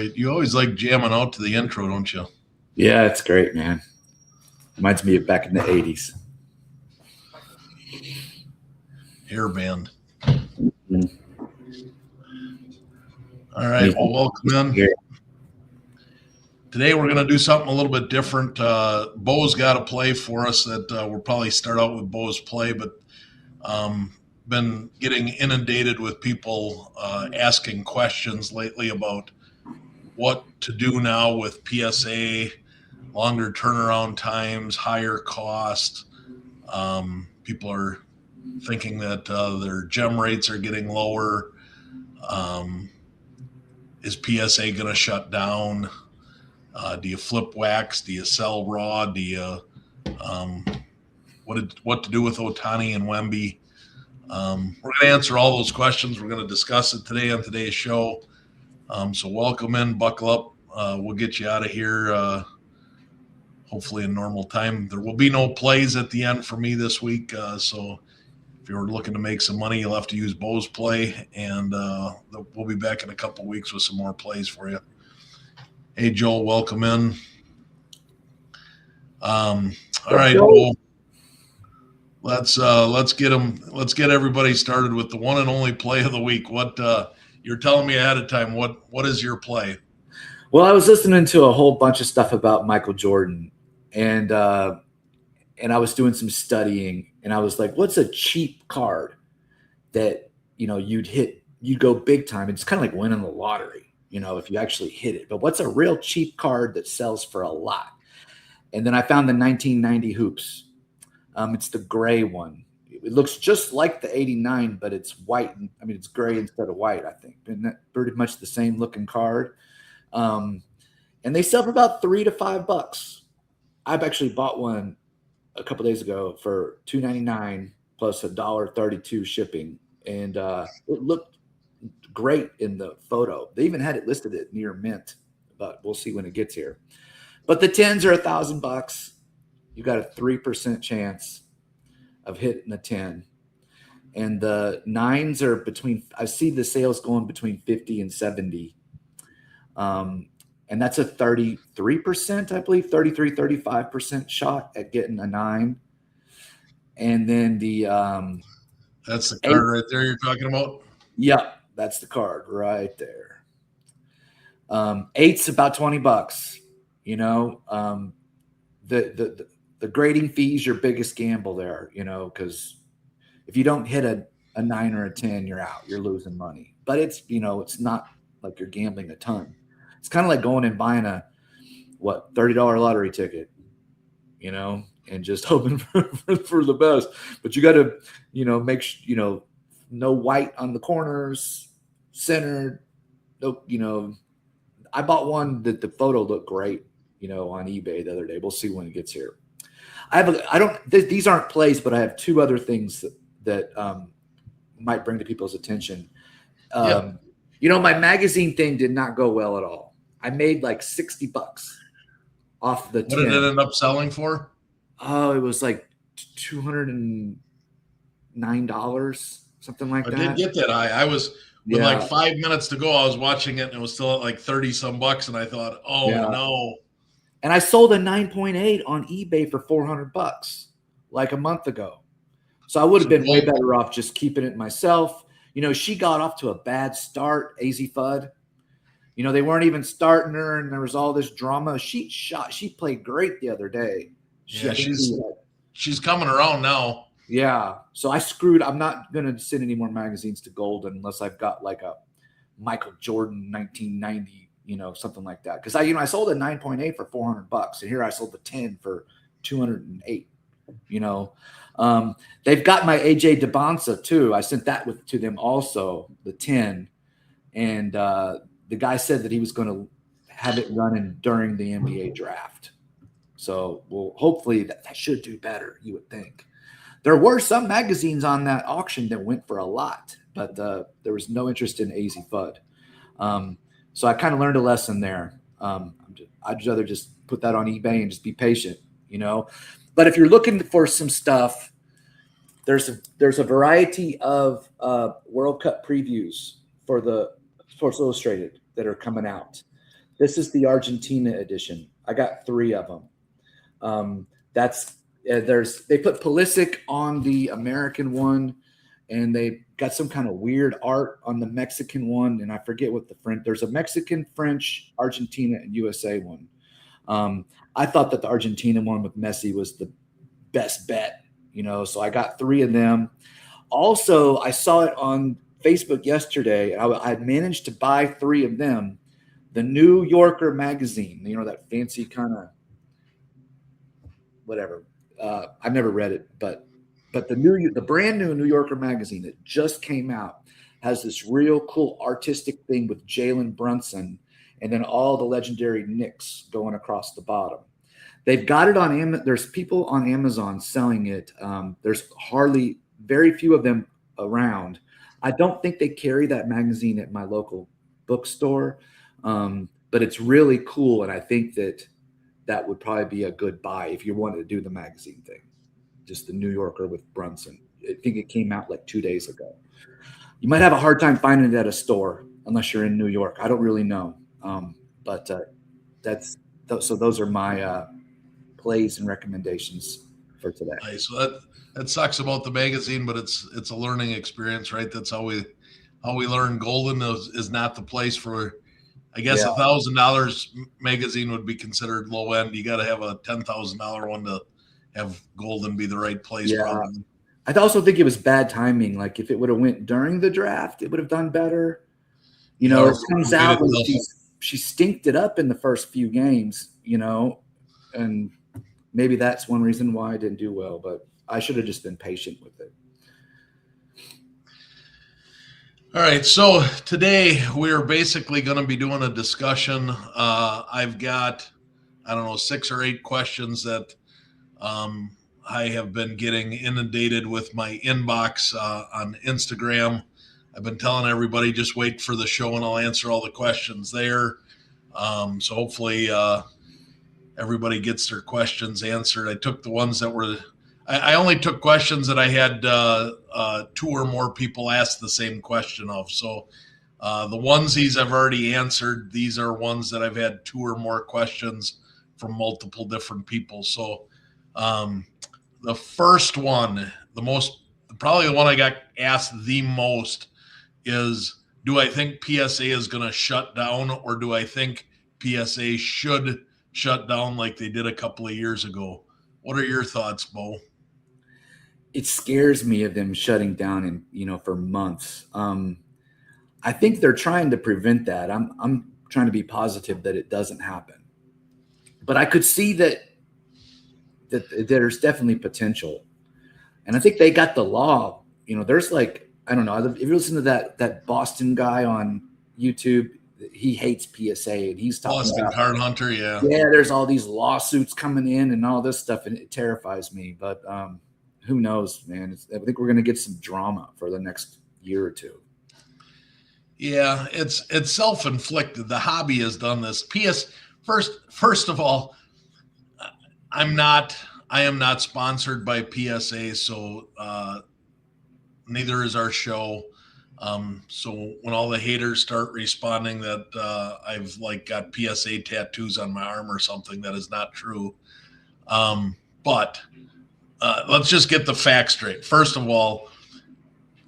right. You always like jamming out to the intro, don't you? Yeah, it's great, man. Reminds me of back in the 80s. Hair band. Mm-hmm. All right. Well, welcome in. Yeah. Today we're going to do something a little bit different. Bo's got a play for us that we'll probably start out with Bo's play, but been getting inundated with people asking questions lately about what to do now with PSA, longer turnaround times, higher cost. People are thinking that their gem rates are getting lower. Is PSA going to shut down? Do you flip wax? Do you sell raw? Do you what to do with Otani and Wemby? We're going to answer all those questions. We're going to discuss it today on today's show. So welcome in, buckle up. We'll get you out of here hopefully in normal time. There will be no plays at the end for me this week. So if you're looking to make some money, you'll have to use Bo's play. And we'll be back in a couple weeks with some more plays for you. Hey, Joel, welcome in. All right, Bo. Let's get everybody started with the one and only play of the week. What you're telling me ahead of time? What is your play? Well, I was listening to a whole bunch of stuff about Michael Jordan, and I was doing some studying, and I was like, "What's a cheap card that you'd go big time? It's kind of like winning the lottery, if you actually hit it. But what's a real cheap card that sells for a lot?" And then I found the 1990 hoops. It's the gray one. It looks just like the 89, but it's white. I mean, it's gray instead of white, I think. Isn't that pretty much the same looking card? And they sell for about $3 to $5. I've actually bought one a couple days ago for $2.99 plus $1.32 shipping. And it looked great in the photo. They even had it listed at near mint, but we'll see when it gets here. But the 10s are $1,000. You got a 3% chance of hitting a 10. And the 9s are I see the sales going between 50 and 70. And that's a 33%, I believe, 33, 35% shot at getting a 9. And then that's the card right there you're talking about? Yep, that's the card right there. 8's about $20. The grading fee is your biggest gamble there, because if you don't hit a 9 or a 10, you're out. You're losing money. But it's, it's not like you're gambling a ton. It's kind of like going and buying a $30 lottery ticket, and just hoping for the best. But you got to, make no white on the corners, centered. No, I bought one that the photo looked great, on eBay the other day. We'll see when it gets here. These aren't plays, but I have two other things that might bring to people's attention. My magazine thing did not go well at all. I made like $60 off the 10. What did it end up selling for? Oh, it was like $209, something like that. I did get that. I was with like 5 minutes to go. I was watching it, and it was still at like 30 some bucks, and I thought, no. And I sold a 9.8 on eBay for $400 like a month ago. So I would have been way better off just keeping it myself. She got off to a bad start, AZ Fudd. They weren't even starting her, and there was all this drama. She played great the other day. She's coming around now. Yeah. So I screwed. I'm not going to send any more magazines to Gold unless I've got like a Michael Jordan 1990, something like that. Because I sold a 9.8 for $400, and here I sold the 10 for $208. They've got my AJ DeBonsa too. I sent that to them also, the 10, and the guy said that he was going to have it running during the NBA draft. So, hopefully that should do better, you would think. There were some magazines on that auction that went for a lot, but there was no interest in AZ Fudd. So I kind of learned a lesson there. I'd rather just put that on eBay and just be patient, But if you're looking for some stuff, there's a variety of World Cup previews for the Sports Illustrated that are coming out. This is the Argentina edition. I got 3 of them. That's they put Pulisic on the American one, and they got some kind of weird art on the Mexican one, and I forget what the French. There's a Mexican, French, Argentina, and USA one. I thought that the Argentina one with Messi was the best bet, so I got 3 of them. Also, I saw it on Facebook yesterday. I managed to buy 3 of them. The New Yorker magazine, that fancy kind of whatever. I've never read it, but the brand new New Yorker magazine that just came out has this real cool artistic thing with Jalen Brunson and then all the legendary Knicks going across the bottom. They've got it on Amazon. There's people on Amazon selling it. There's very few of them around. I don't think they carry that magazine at my local bookstore, but it's really cool, and I think that would probably be a good buy if you wanted to do the magazine thing. Just the New Yorker with Brunson. I think it came out like 2 days ago. You might have a hard time finding it at a store unless you're in New York. I don't really know, but those are my plays and recommendations for today. Nice. So that sucks about the magazine, but it's a learning experience, right? That's how we learn. Golden is not the place for. I guess $1,000 magazine would be considered low end. You got to have a $10,000 one to have Golden be the right place. Yeah. Probably. I also think it was bad timing. Like if it would have went during the draft, it would have done better. It comes out when she stinked it up in the first few games, and maybe that's one reason why I didn't do well, but I should have just been patient with it. All right, so today we're basically going to be doing a discussion. I've got, 6 or 8 questions that I have been getting inundated with my inbox on Instagram. I've been telling everybody just wait for the show and I'll answer all the questions there. So hopefully everybody gets their questions answered. I took the ones that were I only took questions that I had 2 or more people ask the same question of. So the onesies I've already answered. These are ones that I've had 2 or more questions from multiple different people. So the first one, probably the one I got asked the most is, do I think PSA is going to shut down, or do I think PSA should shut down like they did a couple of years ago? What are your thoughts, Bo? It scares me of them shutting down for months. I think they're trying to prevent that. I'm trying to be positive that it doesn't happen, but I could see that there's definitely potential, and I think they got the law. There's I don't know if you listen to that Boston guy on YouTube. He hates PSA, and he's talking Boston about Card Hunter. Yeah, there's all these lawsuits coming in and all this stuff, and it terrifies me. But who knows, man? I think we're going to get some drama for the next year or 2. Yeah, it's self-inflicted. The hobby has done this. First of all, I am not sponsored by PSA, so neither is our show. So when all the haters start responding that I've got PSA tattoos on my arm or something, that is not true. But let's just get the facts straight. First of all,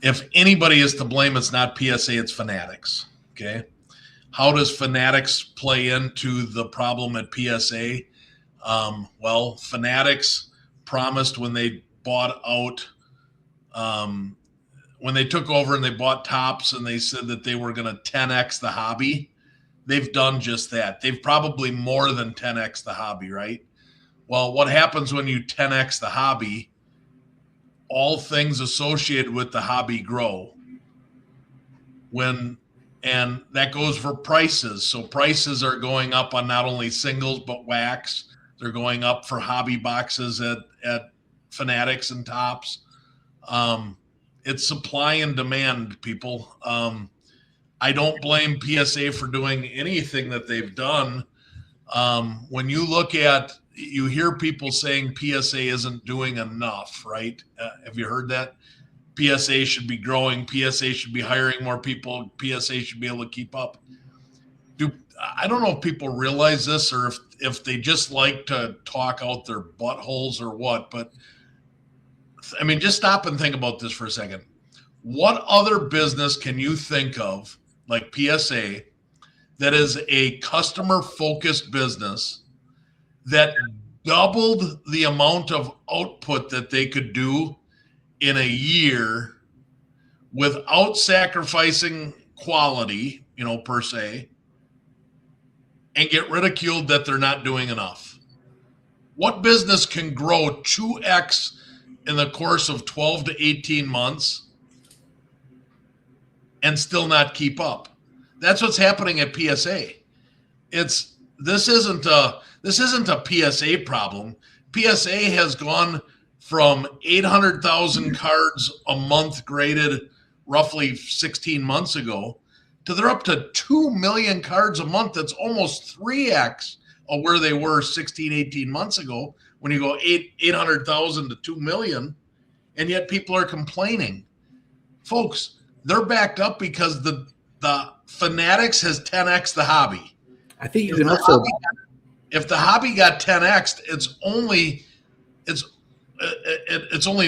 if anybody is to blame, it's not PSA, it's Fanatics. Okay. How does Fanatics play into the problem at PSA? Well, Fanatics promised when they bought out, when they took over and they bought Topps, and they said that they were going to 10x the hobby. They've done just that. They've probably more than 10x the hobby, right? Well, what happens when you 10x the hobby? All things associated with the hobby grow. And that goes for prices. So prices are going up on not only singles, but wax. They're going up for hobby boxes at Fanatics and Topps. It's supply and demand, people. I don't blame PSA for doing anything that they've done. When you hear people saying PSA isn't doing enough, right? Have you heard that? PSA should be growing. PSA should be hiring more people. PSA should be able to keep up. I don't know if people realize this or if they just like to talk out their buttholes or what, but I mean, just stop and think about this for a second. What other business can you think of, like PSA, that is a customer focused business that doubled the amount of output that they could do in a year without sacrificing quality, per se, and get ridiculed that they're not doing enough? What business can grow 2x in the course of 12 to 18 months and still not keep up? That's what's happening at PSA. This isn't a PSA problem. PSA has gone from 800,000 cards a month graded roughly 16 months ago to they're up to 2 million cards a month. That's almost 3x of where they were 16, 18 months ago when you go 800,000 to 2 million, and yet people are complaining. Folks, they're backed up because the Fanatics has 10x the hobby. I think you can also if the hobby got 10x, it's only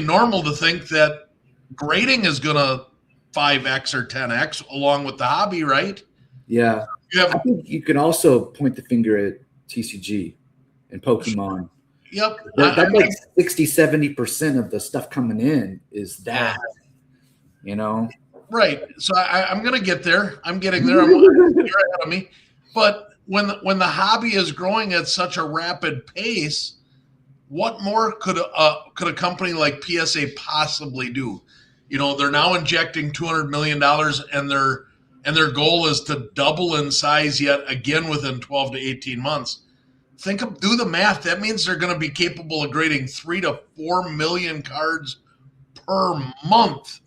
normal to think that grading is going to 5x or 10x along with the hobby, right? Yeah. I think you can also point the finger at TCG and Pokemon. Yep. That's like 60-70% of the stuff coming in is that, Right. So I'm going to get there. I'm getting there. You're ahead of me. But when the hobby is growing at such a rapid pace, what more could a company like PSA possibly do? They're now injecting $200 million, and their goal is to double in size yet again within 12 to 18 months. Do the math. That means they're going to be capable of grading 3 to 4 million cards per month,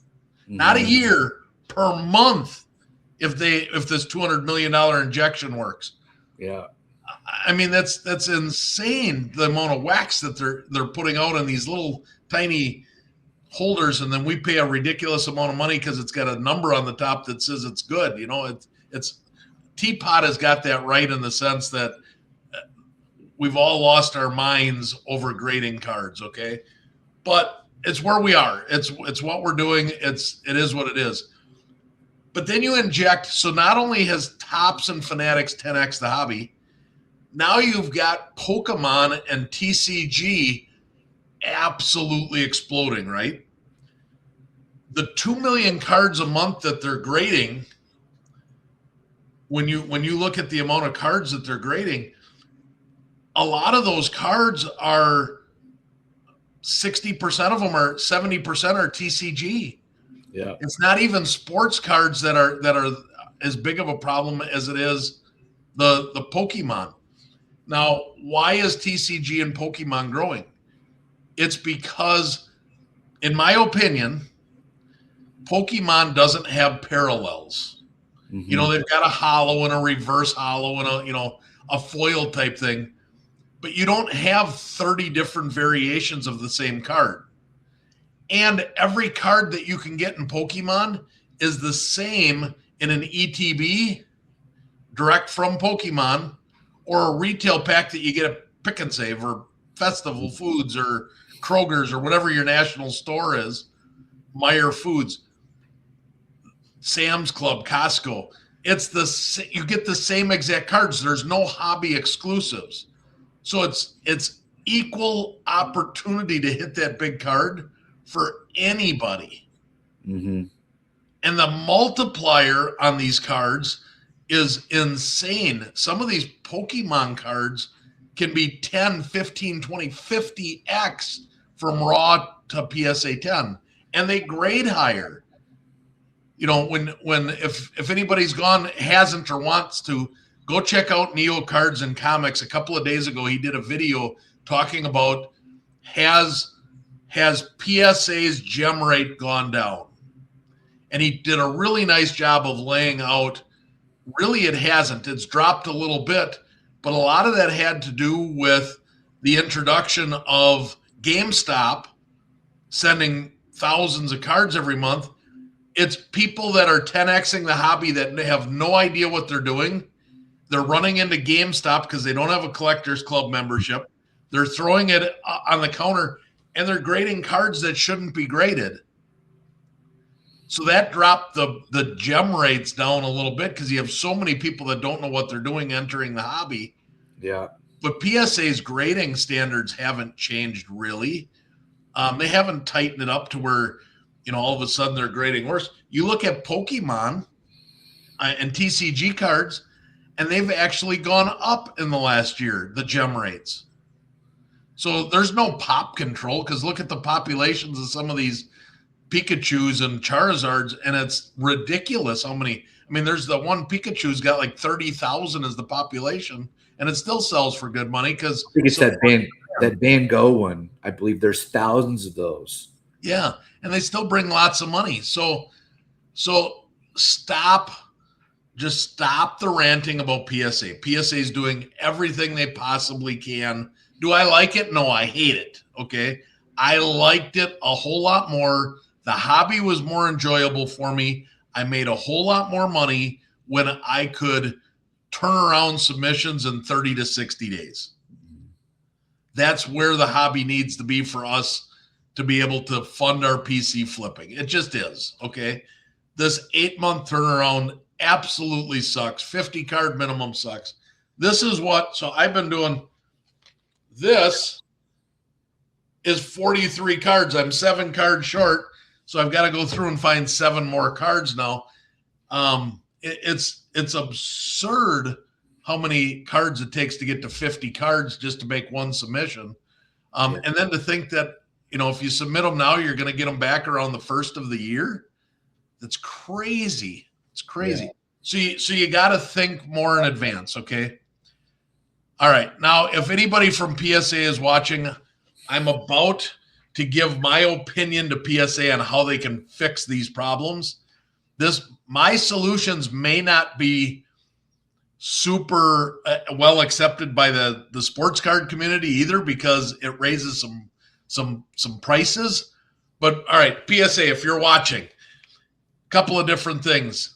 not a year, per month. If this $200 million injection works. Yeah. I mean, that's insane, the amount of wax that they're putting out in these little tiny holders, and then we pay a ridiculous amount of money because it's got a number on the top that says it's good. It's Teapot has got that right in the sense that we've all lost our minds over grading cards, okay? But it's where we are. It's what we're doing. It is what it is. But then you inject, so not only has Topps and Fanatics 10x the hobby, now you've got Pokemon and TCG absolutely exploding, right? The 2 million cards a month that they're grading, when you look at the amount of cards that they're grading, a lot of those cards are 60% of them are 70% are TCG. Yeah. It's not even sports cards that are as big of a problem as it is the Pokemon. Now, why is TCG and Pokemon growing? It's because, in my opinion, Pokemon doesn't have parallels. Mm-hmm. They've got a holo and a reverse holo and a foil type thing, but you don't have 30 different variations of the same card. And every card that you can get in Pokemon is the same in an ETB direct from Pokemon or a retail pack that you get at Pick and Save or Festival Foods or Kroger's or whatever your national store is, Meyer Foods, Sam's Club, Costco. You get the same exact cards. There's no hobby exclusives. So it's equal opportunity to hit that big card for anybody. Mm-hmm. And the multiplier on these cards is insane. Some of these Pokemon cards can be 10, 15, 20, 50x from raw to PSA 10. And they grade higher. If anybody's hasn't or wants to, go check out Neo Cards and Comics. A couple of days ago, he did a video talking about has PSA's gem rate gone down? And he did a really nice job of laying out, really it hasn't. It's dropped a little bit, but a lot of that had to do with the introduction of GameStop sending thousands of cards every month. It's people that are 10xing the hobby that have no idea what they're doing They're running into GameStop because they don't have a collector's club membership. They're throwing it on the counter, and they're grading cards that shouldn't be graded. So that dropped the gem rates down a little bit because you have so many people that don't know what they're doing entering the hobby. Yeah. But PSA's grading standards haven't changed really. They haven't tightened it up to where, all of a sudden they're grading worse. You look at Pokemon and TCG cards, and they've actually gone up in the last year, the gem rates. So there's no pop control because look at the populations of some of these Pikachus and Charizards, and it's ridiculous how many. I mean, there's the one Pikachu's got like 30,000 as the population, and it still sells for good money because I think it's that Van Gogh one. I believe there's thousands of those. Yeah, and they still bring lots of money. So stop the ranting about PSA. PSA is doing everything they possibly can. Do I like it? No, I hate it. Okay. I liked it a whole lot more. The hobby was more enjoyable for me. I made a whole lot more money when I could turn around submissions in 30 to 60 days. That's where the hobby needs to be for us to be able to fund our PC flipping. It just is. Okay. This 8-month turnaround absolutely sucks. 50 card minimum sucks. So I've been doing this is 43 cards. I'm 7 cards short. So I've got to go through and find 7 more cards now. It's absurd how many cards it takes to get to 50 cards just to make one submission. And then to think that, if you submit them now, you're going to get them back around the first of the year. That's crazy. It's crazy. Yeah. So you got to think more in advance. Okay. All right. Now, if anybody from PSA is watching, I'm about to give my opinion to PSA on how they can fix these problems. My solutions may not be super well accepted by the sports card community either because it raises some prices. But all right, PSA, if you're watching, a couple of different things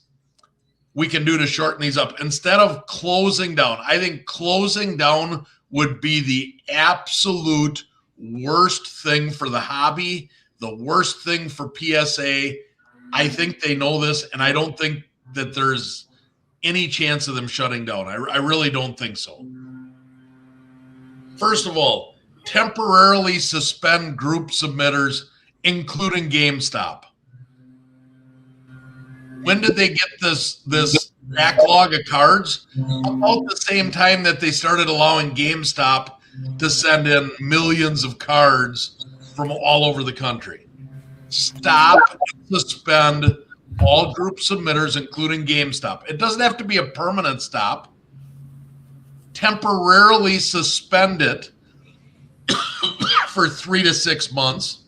we can do to shorten these up. Instead of closing down, I think closing down would be the absolute worst thing for the hobby, the worst thing for PSA. I think they know this, and I don't think that there's any chance of them shutting down. I really don't think so. First of all, temporarily suspend group submitters, including GameStop. When did they get this backlog of cards? About the same time that they started allowing GameStop to send in millions of cards from all over the country. Stop and suspend all group submitters, including GameStop. It doesn't have to be a permanent stop. Temporarily suspend it for 3 to 6 months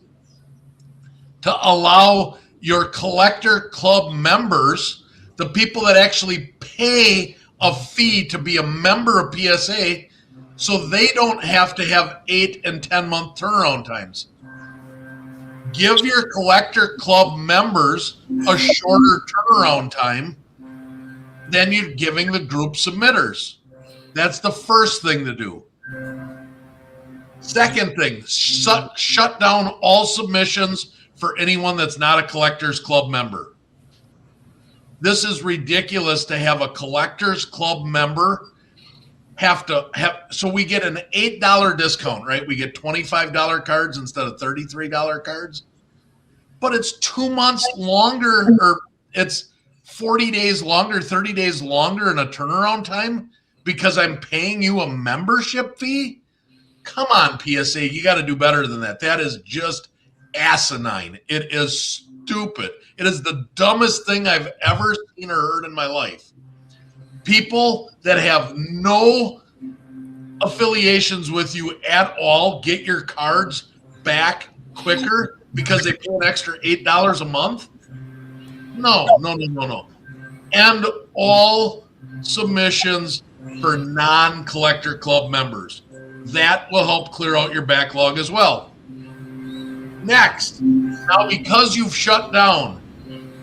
to allow your collector club members, the people that actually pay a fee to be a member of PSA, so they don't have to have 8 and 10 month turnaround times. Give your collector club members a shorter turnaround time than you're giving the group submitters. That's the first thing to do. Second thing, shut down all submissions for anyone that's not a collector's club member. This is ridiculous to have a collector's club member so we get an $8 discount, right? We get $25 cards instead of $33 cards, but it's 2 months longer, or it's 40 days longer, 30 days longer in a turnaround time because I'm paying you a membership fee. Come on, PSA, you got to do better than that. That is just asinine. It is stupid. It is the dumbest thing I've ever seen or heard in my life. People that have no affiliations with you at all get your cards back quicker because they pay an extra $8 a month? No. And all submissions for non-collector club members. That will help clear out your backlog as well. Next, now because you've shut down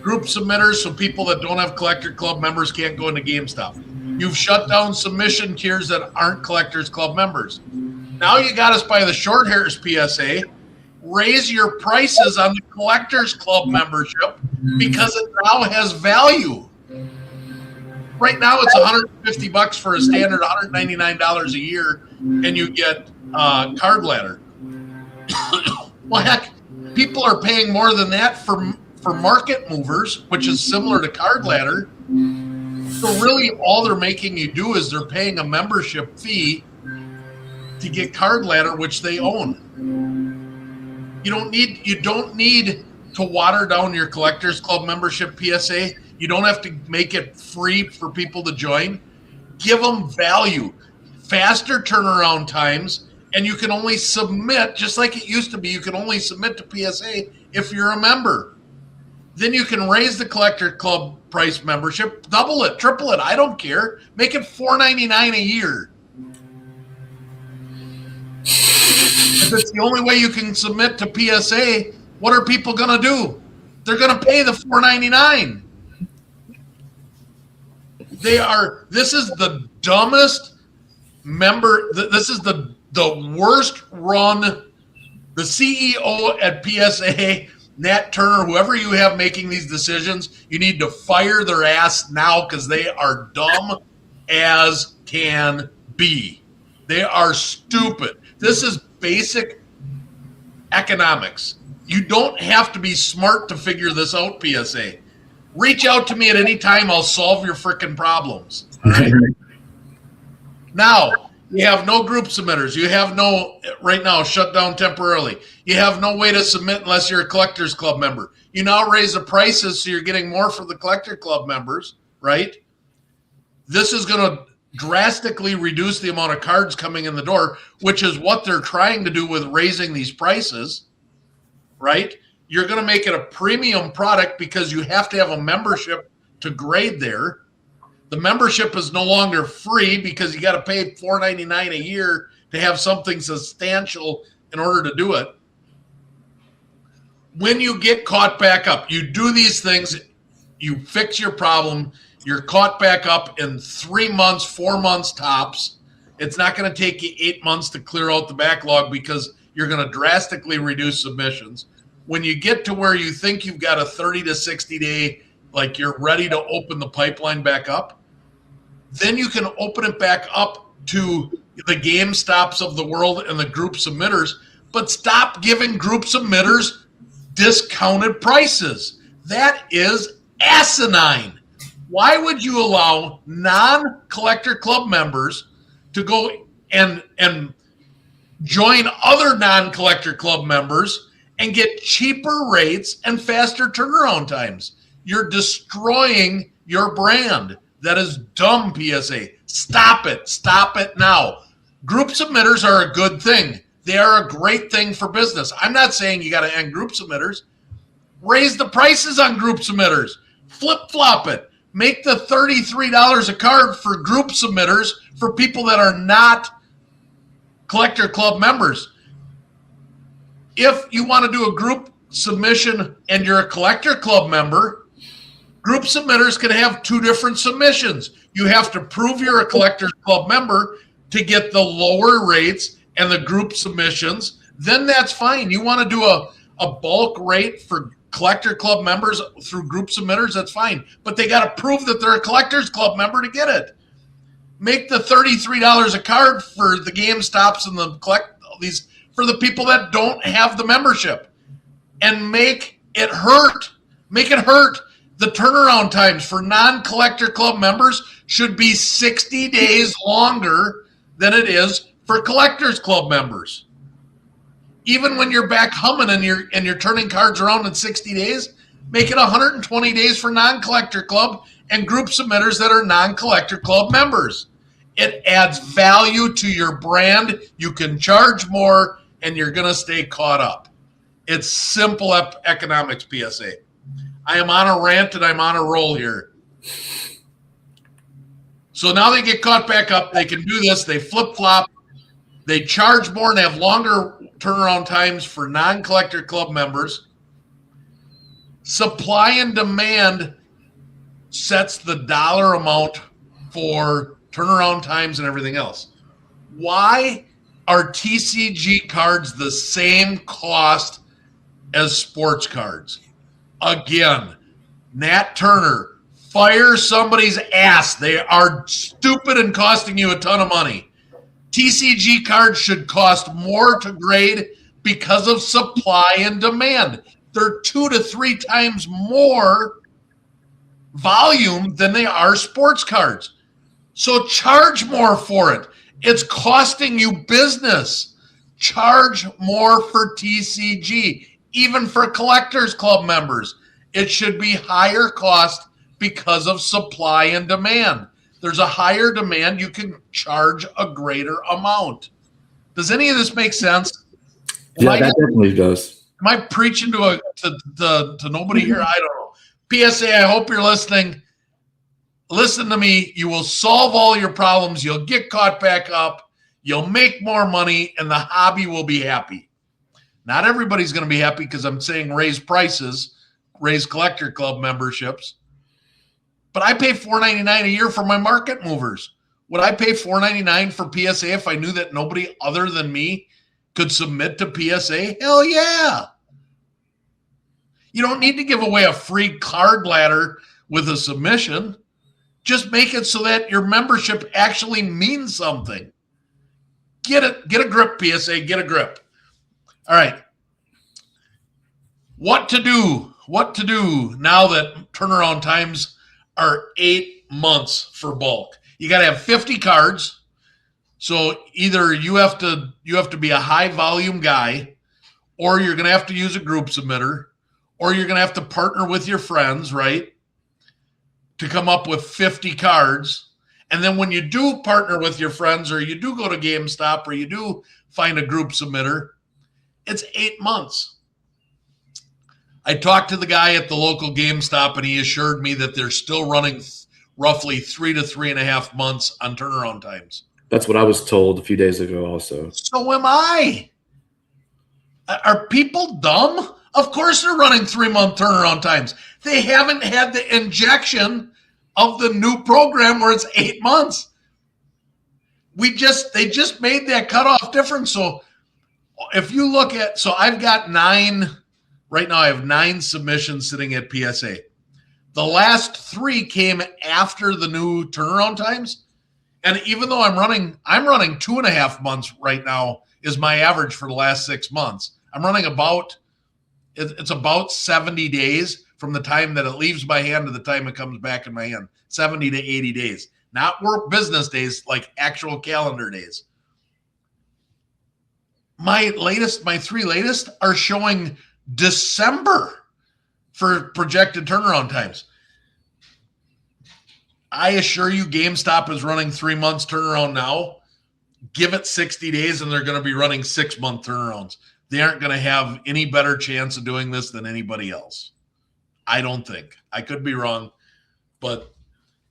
group submitters so people that don't have collector club members can't go into GameStop, You've shut down submission tiers that aren't Collectors Club members. Now you got us by the short hairs PSA. Raise your prices on the Collectors Club membership because it now has value. Right now it's $150 for a standard, $199 a year, and you get Card Ladder. Well, heck, people are paying more than that for market movers, which is similar to Card Ladder. So really all they're making you do is they're paying a membership fee to get Card Ladder, which they own. You don't need to water down your Collectors Club membership PSA. You don't have to make it free for people to join. Give them value, faster turnaround times, and you can only submit, just like it used to be, you can only submit to PSA if you're a member. Then you can raise the Collector Club price membership, double it, triple it, I don't care. Make it $4.99 a year. If it's the only way you can submit to PSA, what are people going to do? They're going to pay the $4.99. This is the dumbest member, this is the worst run. The CEO at PSA, Nat Turner, whoever you have making these decisions, you need to fire their ass now because they are dumb as can be. They are stupid. This is basic economics. You don't have to be smart to figure this out, PSA. Reach out to me at any time. I'll solve your freaking problems. All right? Now, you have no group submitters. You have no, right now, shut down temporarily. You have no way to submit unless you're a Collectors Club member. You now raise the prices so you're getting more for the Collector Club members, right? This is going to drastically reduce the amount of cards coming in the door, which is what they're trying to do with raising these prices, right? You're going to make it a premium product because you have to have a membership to grade there. The membership is no longer free because you got to pay $4.99 a year to have something substantial in order to do it. When you get caught back up, you do these things, you fix your problem, you're caught back up in 3 months, 4 months tops. It's not going to take you 8 months to clear out the backlog because you're going to drastically reduce submissions. When you get to where you think you've got a 30 to 60 day, like you're ready to open the pipeline back up, then you can open it back up to the GameStops of the world and the group submitters, but stop giving group submitters discounted prices. That is asinine. Why would you allow non-Collector Club members to go and join other non-Collector Club members and get cheaper rates and faster turnaround times? You're destroying your brand. That is dumb, PSA. Stop it. Stop it now. Group submitters are a good thing. They are a great thing for business. I'm not saying you got to end group submitters. Raise the prices on group submitters. Flip-flop it. Make the $33 a card for group submitters for people that are not Collector Club members. If you want to do a group submission and you're a Collector Club member, group submitters can have two different submissions. You have to prove you're a Collectors Club member to get the lower rates and the group submissions. Then that's fine. You want to do a bulk rate for Collector Club members through group submitters, that's fine. But they got to prove that they're a Collectors Club member to get it. Make the $33 a card for the GameStops and these for the people that don't have the membership. And make it hurt. Make it hurt. The turnaround times for non-Collector Club members should be 60 days longer than it is for Collectors Club members. Even when you're back humming and you're turning cards around in 60 days, make it 120 days for non-Collector Club and group submitters that are non-Collector Club members. It adds value to your brand. You can charge more and you're going to stay caught up. It's simple economics, PSA. I am on a rant and I'm on a roll here. So now they get caught back up. They can do this. They flip-flop. They charge more and have longer turnaround times for non-Collector Club members. Supply and demand sets the dollar amount for turnaround times and everything else. Why are TCG cards the same cost as sports cards? Again, Nat Turner, fire somebody's ass. They are stupid and costing you a ton of money. TCG cards should cost more to grade because of supply and demand. They're 2 to 3 times more volume than they are sports cards. So charge more for it. It's costing you business. Charge more for TCG, even for Collectors Club members. It should be higher cost because of supply and demand. There's a higher demand, you can charge a greater amount. Does any of this make sense? Yeah, that definitely does. Am I preaching to nobody here? I don't know. PSA, I hope you're listening. Listen to me. You will solve all your problems. You'll get caught back up. You'll make more money, and the hobby will be happy. Not everybody's going to be happy because I'm saying raise prices, raise Collector Club memberships. But I pay $4.99 a year for my market movers. Would I pay $4.99 for PSA if I knew that nobody other than me could submit to PSA? Hell yeah. You don't need to give away a free card ladder with a submission. Just make it so that your membership actually means something. Get a grip, PSA, get a grip. All right. What to do now that turnaround times are 8 months for bulk? You got to have 50 cards. So either you have to be a high volume guy, or you're going to have to use a group submitter, or you're going to have to partner with your friends, right, to come up with 50 cards. And then when you do partner with your friends, or you do go to GameStop, or you do find a group submitter, it's 8 months. I talked to the guy at the local GameStop, and he assured me that they're still running roughly 3 to 3.5 months on turnaround times. That's what I was told a few days ago also. So am I. Are people dumb? Of course they're running 3-month turnaround times. They haven't had the injection of the new program where it's 8 months. They just made that cutoff different. So if you look at, so I've got 9, right now I have 9 submissions sitting at PSA. The last 3 came after the new turnaround times. And even though I'm running 2.5 months right now is my average for the last 6 months. I'm running it's about 70 days from the time that it leaves my hand to the time it comes back in my hand. 70 to 80 days. Not work business days, like actual calendar days. My 3 latest are showing December for projected turnaround times. I assure you GameStop is running 3 months turnaround now. Give it 60 days and they're going to be running 6-month turnarounds. They aren't going to have any better chance of doing this than anybody else. I don't think. I could be wrong, but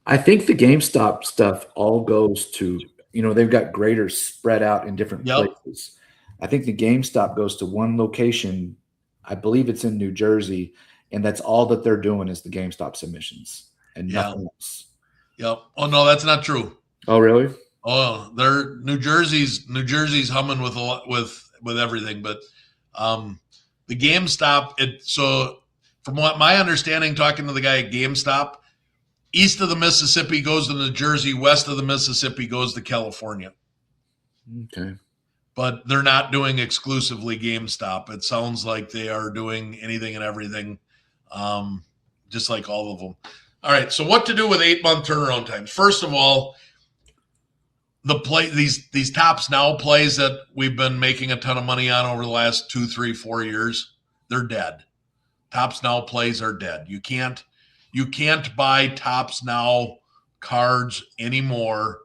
I think the GameStop stuff all goes to, they've got graders spread out in different places. I think the GameStop goes to one location. I believe it's in New Jersey, and that's all that they're doing is the GameStop submissions and nothing else. Yep. Oh no, that's not true. Oh really? Oh, they're New Jersey's humming with everything, but the GameStop. So from what my understanding, talking to the guy at GameStop, east of the Mississippi goes to New Jersey, west of the Mississippi goes to California. Okay. But they're not doing exclusively GameStop. It sounds like they are doing anything and everything, just like all of them. All right, so what to do with 8-month turnaround times? First of all, these Tops Now plays that we've been making a ton of money on over the last 2, 3, 4 years, they're dead. Tops Now plays are dead. You can't buy Tops Now cards anymore.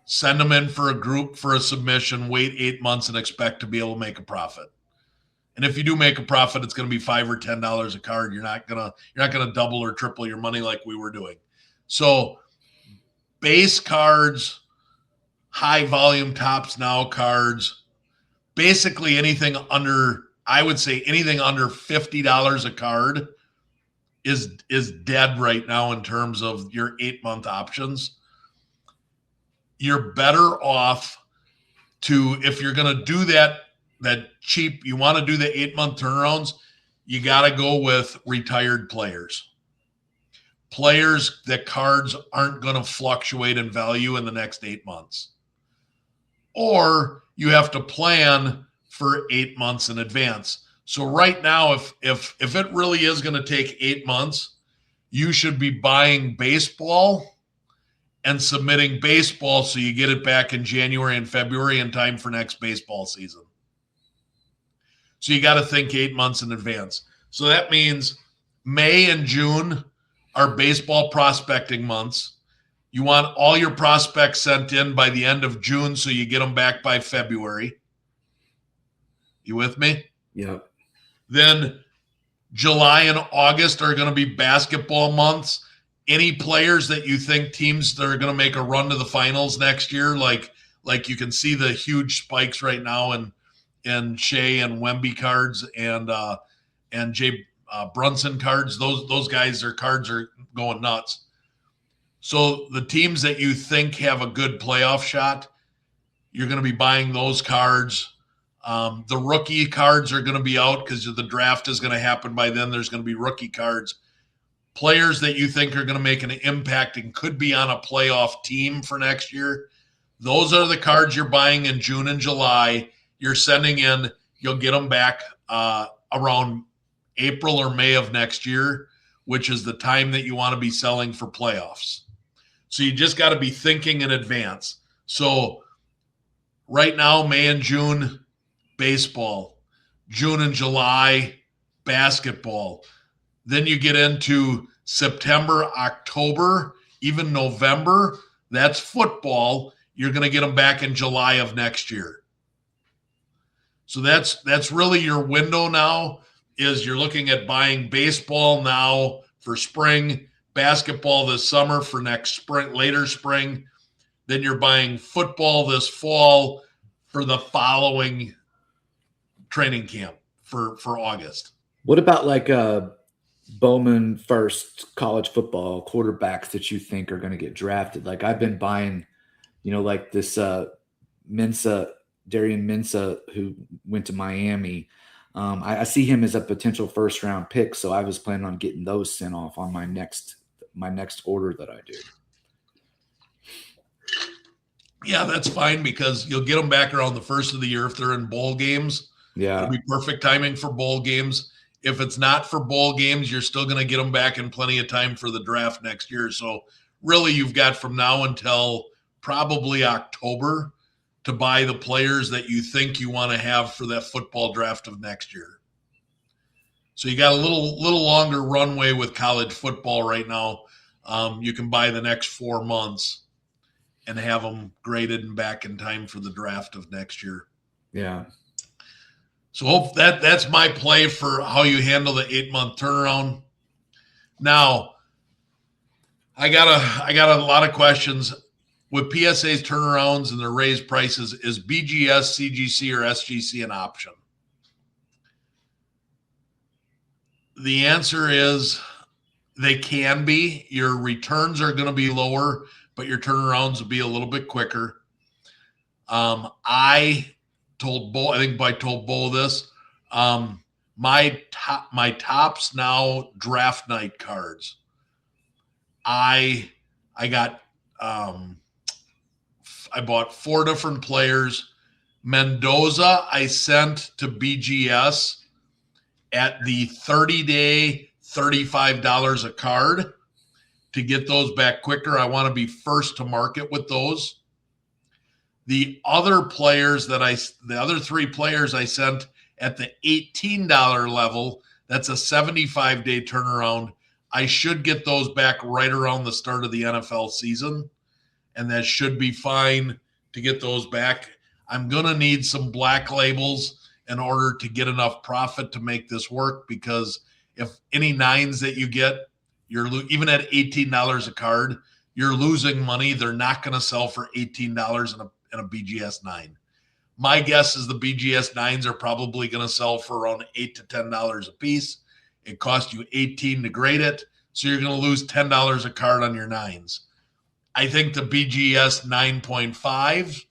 Send them in for a group for a submission, wait 8 months and expect to be able to make a profit. And if you do make a profit, it's going to be $5 or $10 a card. You're not gonna double or triple your money like we were doing. So base cards, high volume Tops Now cards, basically anything under, I would say anything under $50 a card is dead right now in terms of your 8-month options. you're better off to, if you're going to do that cheap, you want to do the 8-month turnarounds, you got to go with retired players. Players that cards aren't going to fluctuate in value in the next 8 months. Or you have to plan for 8 months in advance. So right now, if it really is going to take 8 months, you should be buying baseball and submitting baseball so you get it back in January and February in time for next baseball season. So you got to think 8 months in advance. So that means May and June are baseball prospecting months. You want all your prospects sent in by the end of June so you get them back by February. You with me? Yep. Then July and August are going to be basketball months. Any players that you think teams that are going to make a run to the finals next year, like you can see the huge spikes right now in Shea and Wemby cards and Jay Brunson cards. Those guys, their cards are going nuts. So the teams that you think have a good playoff shot, you're going to be buying those cards. The rookie cards are going to be out because the draft is going to happen by then. There's going to be rookie cards. Players that you think are going to make an impact and could be on a playoff team for next year, those are the cards you're buying in June and July. You're sending in, you'll get them back around April or May of next year, which is the time that you want to be selling for playoffs. So you just got to be thinking in advance. So right now, May and June, baseball. June and July, basketball. Then you get into September, October, even November. That's football. You're going to get them back in July of next year. So that's really your window now, is you're looking at buying baseball now for spring, basketball this summer for next spring, later spring. Then you're buying football this fall for the following training camp for August. What about like Bowman first college football quarterbacks that you think are going to get drafted? Like I've been buying, like this Darian Mensah, who went to Miami. I see him as a potential first round pick, so I was planning on getting those sent off on my next order that I do. Yeah, that's fine because you'll get them back around the first of the year if they're in bowl games. Yeah, it'll be perfect timing for bowl games. If it's not for bowl games, you're still going to get them back in plenty of time for the draft next year. So really, you've got from now until probably October to buy the players that you think you want to have for that football draft of next year. So you got a little longer runway with college football right now. You can buy the next 4 months and have them graded and back in time for the draft of next year. Yeah. So that's my play for how you handle the 8-month turnaround. Now, I got a lot of questions with PSA's turnarounds and their raised prices. Is BGS, CGC, or SGC an option? The answer is they can be. Your returns are going to be lower, but your turnarounds will be a little bit quicker. I told Bo this. My tops now draft night cards. I bought 4 different players. Mendoza I sent to BGS at the 30-day, $35 a card to get those back quicker. I want to be first to market with those. The other 3 players I sent at the $18 level, that's a 75-day turnaround. I should get those back right around the start of the NFL season, and that should be fine to get those back. I'm going to need some black labels in order to get enough profit to make this work, because if any 9s that you get, even at $18 a card, you're losing money. They're not going to sell for $18 in a BGS 9. My guess is the BGS 9s are probably going to sell for around $8 to $10 a piece. It costs you $18 to grade it, so you're going to lose $10 a card on your 9s. I think the BGS 9.5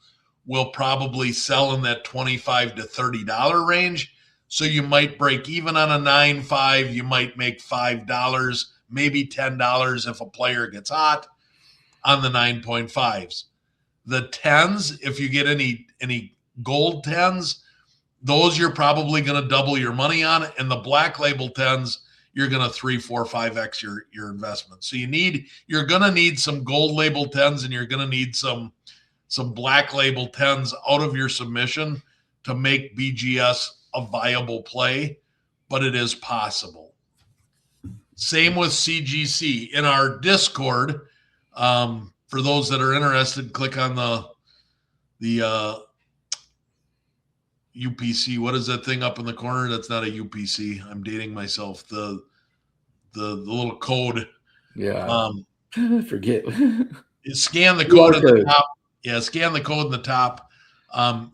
will probably sell in that $25 to $30 range. So you might break even on a 9.5. You might make $5, maybe $10 if a player gets hot on the 9.5s. The 10s, if you get any gold 10s, those you're probably going to double your money on. And the black label 10s, you're going to 3, 4, 5x your investment. So you're going to need some gold label 10s, and you're going to need some black label 10s out of your submission to make BGS a viable play, but it is possible. Same with CGC. In our Discord, for those that are interested, click on the UPC. What is that thing up in the corner? That's not a UPC. I'm dating myself. The little code. Yeah. Forget. Scan the QR code at the code. top. Yeah, scan the code in the top.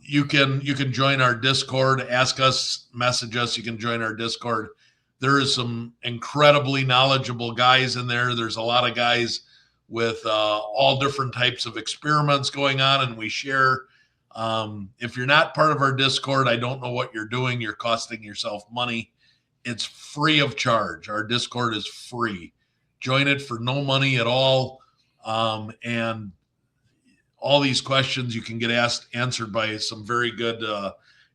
You can join our Discord. Ask us, message us. You can join our Discord. There is some incredibly knowledgeable guys in there. There's a lot of guys with all different types of experiments going on, and we share. If you're not part of our Discord, I don't know what you're doing. You're costing yourself money. It's free of charge. Our Discord is free. Join it for no money at all. And all these questions you can get answered by some very good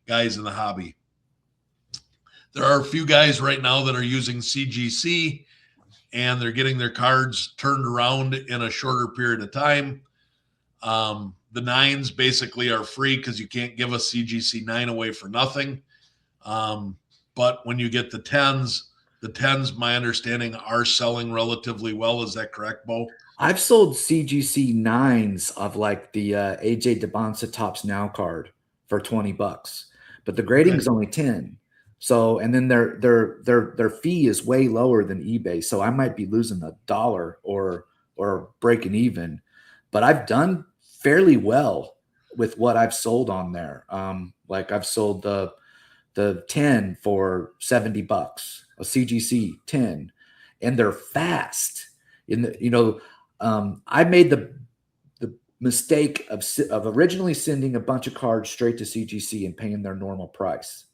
guys in the hobby. There are a few guys right now that are using CGC, and they're getting their cards turned around in a shorter period of time. The 9s basically are free because you can't give a CGC 9 away for nothing. But when you get the 10s, my understanding, are selling relatively well. Is that correct, Bo? I've sold CGC 9s of like the AJ DeBonsa Tops Now card for $20, but the grading is only 10. So, and then their fee is way lower than eBay. So I might be losing $1 or breaking even, but I've done fairly well with what I've sold on there. Like I've sold the 10 for $70, a CGC 10, and they're fast. I made the mistake of originally sending a bunch of cards straight to CGC and paying their normal price.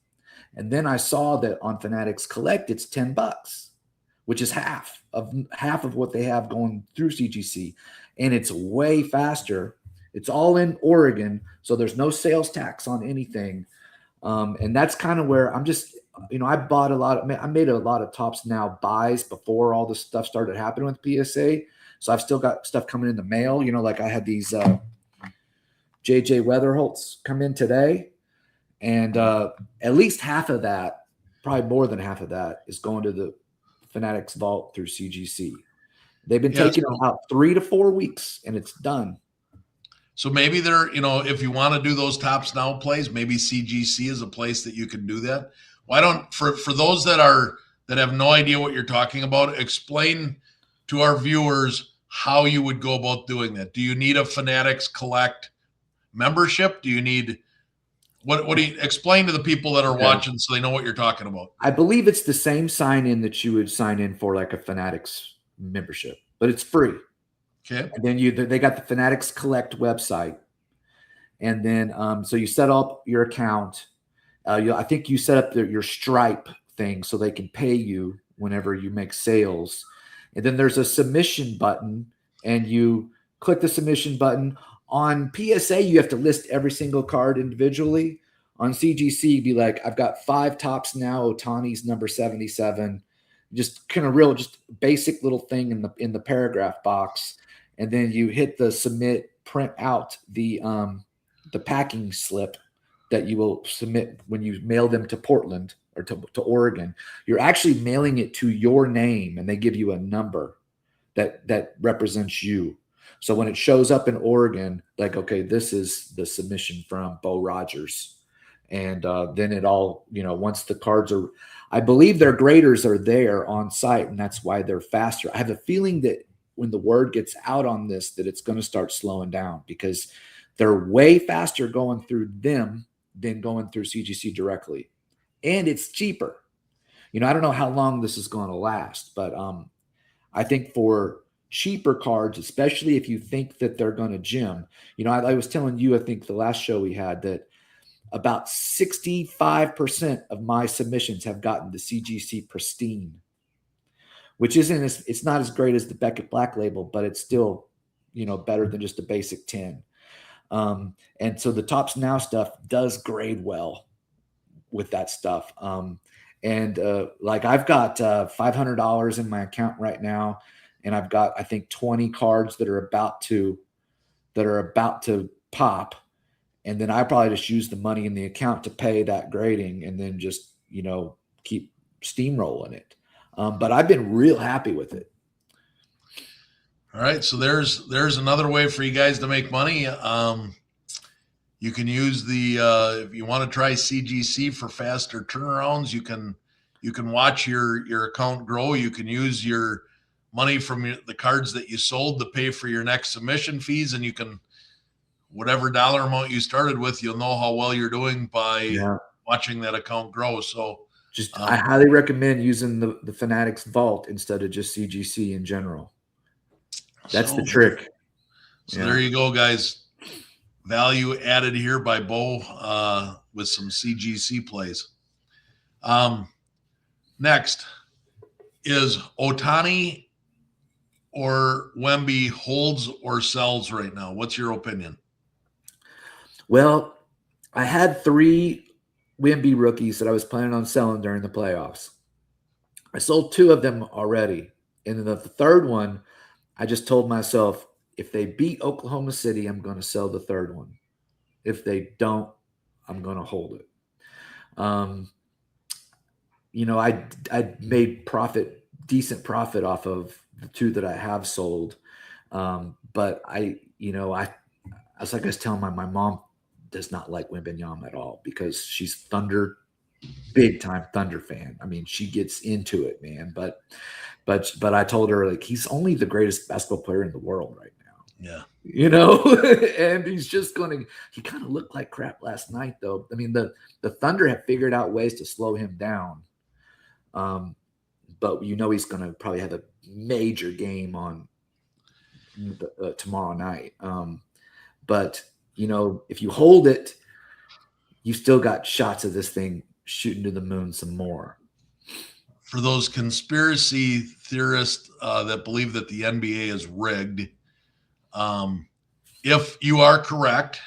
And then I saw that on Fanatics Collect, it's $10, which is half of what they have going through CGC. And it's way faster. It's all in Oregon, so there's no sales tax on anything. And that's kind of where I'm just, I made a lot of Tops Now buys before all this stuff started happening with PSA. So I've still got stuff coming in the mail. Like I had these JJ Weatherholts come in today. And at least half of that, probably more than half of that, is going to the Fanatics vault through CGC. They've been taking about 3 to 4 weeks, and it's done. So maybe if you want to do those Tops Now plays, maybe CGC is a place that you can do that. Why don't, for those that have no idea what you're talking about, explain to our viewers how you would go about doing that. Do you need a Fanatics Collect membership? Do you need what do you explain to the people that are watching so they know what you're talking about? I believe it's the same sign in that you would sign in for like a Fanatics membership, but it's free. Okay. And then they got the Fanatics Collect website. And then so you set up your account. I think you set up your Stripe thing so they can pay you whenever you make sales. And then there's a submission button, and you click the submission button. On PSA, you have to list every single card individually. On CGC, be like, I've got 5 Tops Now Ohtani's number 77. Just kind of just basic little thing in the paragraph box. And then you hit the submit, print out the packing slip that you will submit when you mail them to Portland or to Oregon. You're actually mailing it to your name, and they give you a number that represents you. So when it shows up in Oregon, like, okay, this is the submission from Bo Rogers. And then it all, once the cards are, I believe their graders are there on site, and that's why they're faster. I have a feeling that when the word gets out on this, that it's going to start slowing down because they're way faster going through them than going through CGC directly. And it's cheaper. I don't know how long this is going to last, but I think for cheaper cards, especially if you think that they're going to gem. I was telling you, I think the last show we had, that about 65% of my submissions have gotten the CGC Pristine, which it's not as great as the Beckett Black Label, but it's still, better than just a basic 10. And so the Tops Now stuff does grade well with that stuff. And like I've got $500 in my account right now, and I've got, I think, 20 cards that are about to pop. And then I probably just use the money in the account to pay that grading, and then just, keep steamrolling it. But I've been real happy with it. All right, so there's another way for you guys to make money. You can use the if you want to try CGC for faster turnarounds, you can watch your account grow. You can use your money from the cards that you sold to pay for your next submission fees, and you can, whatever dollar amount you started with, you'll know how well you're doing by watching that account grow. So I highly recommend using the Fanatics Vault instead of just CGC in general. That's the trick. So there you go, guys. Value added here by Bo with some CGC plays. Next is Ohtani or Wemby holds or sells right now. What's your opinion? Well, I had 3 Wemby rookies that I was planning on selling during the playoffs. I sold 2 of them already. And then the third one, I just told myself, if they beat Oklahoma City, I'm going to sell the third one. If they don't, I'm going to hold it. I made decent profit off of the 2 that I have sold. But I was like I was telling my mom does not like Wembanyama at all, because she's big time Thunder fan. I mean, she gets into it, man. But I told her, like, he's only the greatest basketball player in the world right now. Yeah. And he's just he kind of looked like crap last night, though. I mean, the Thunder have figured out ways to slow him down. But he's going to probably have a major game on tomorrow night. But if you hold it, you still got shots of this thing shooting to the moon some more. For those conspiracy theorists that believe that the NBA is rigged, if you are correct,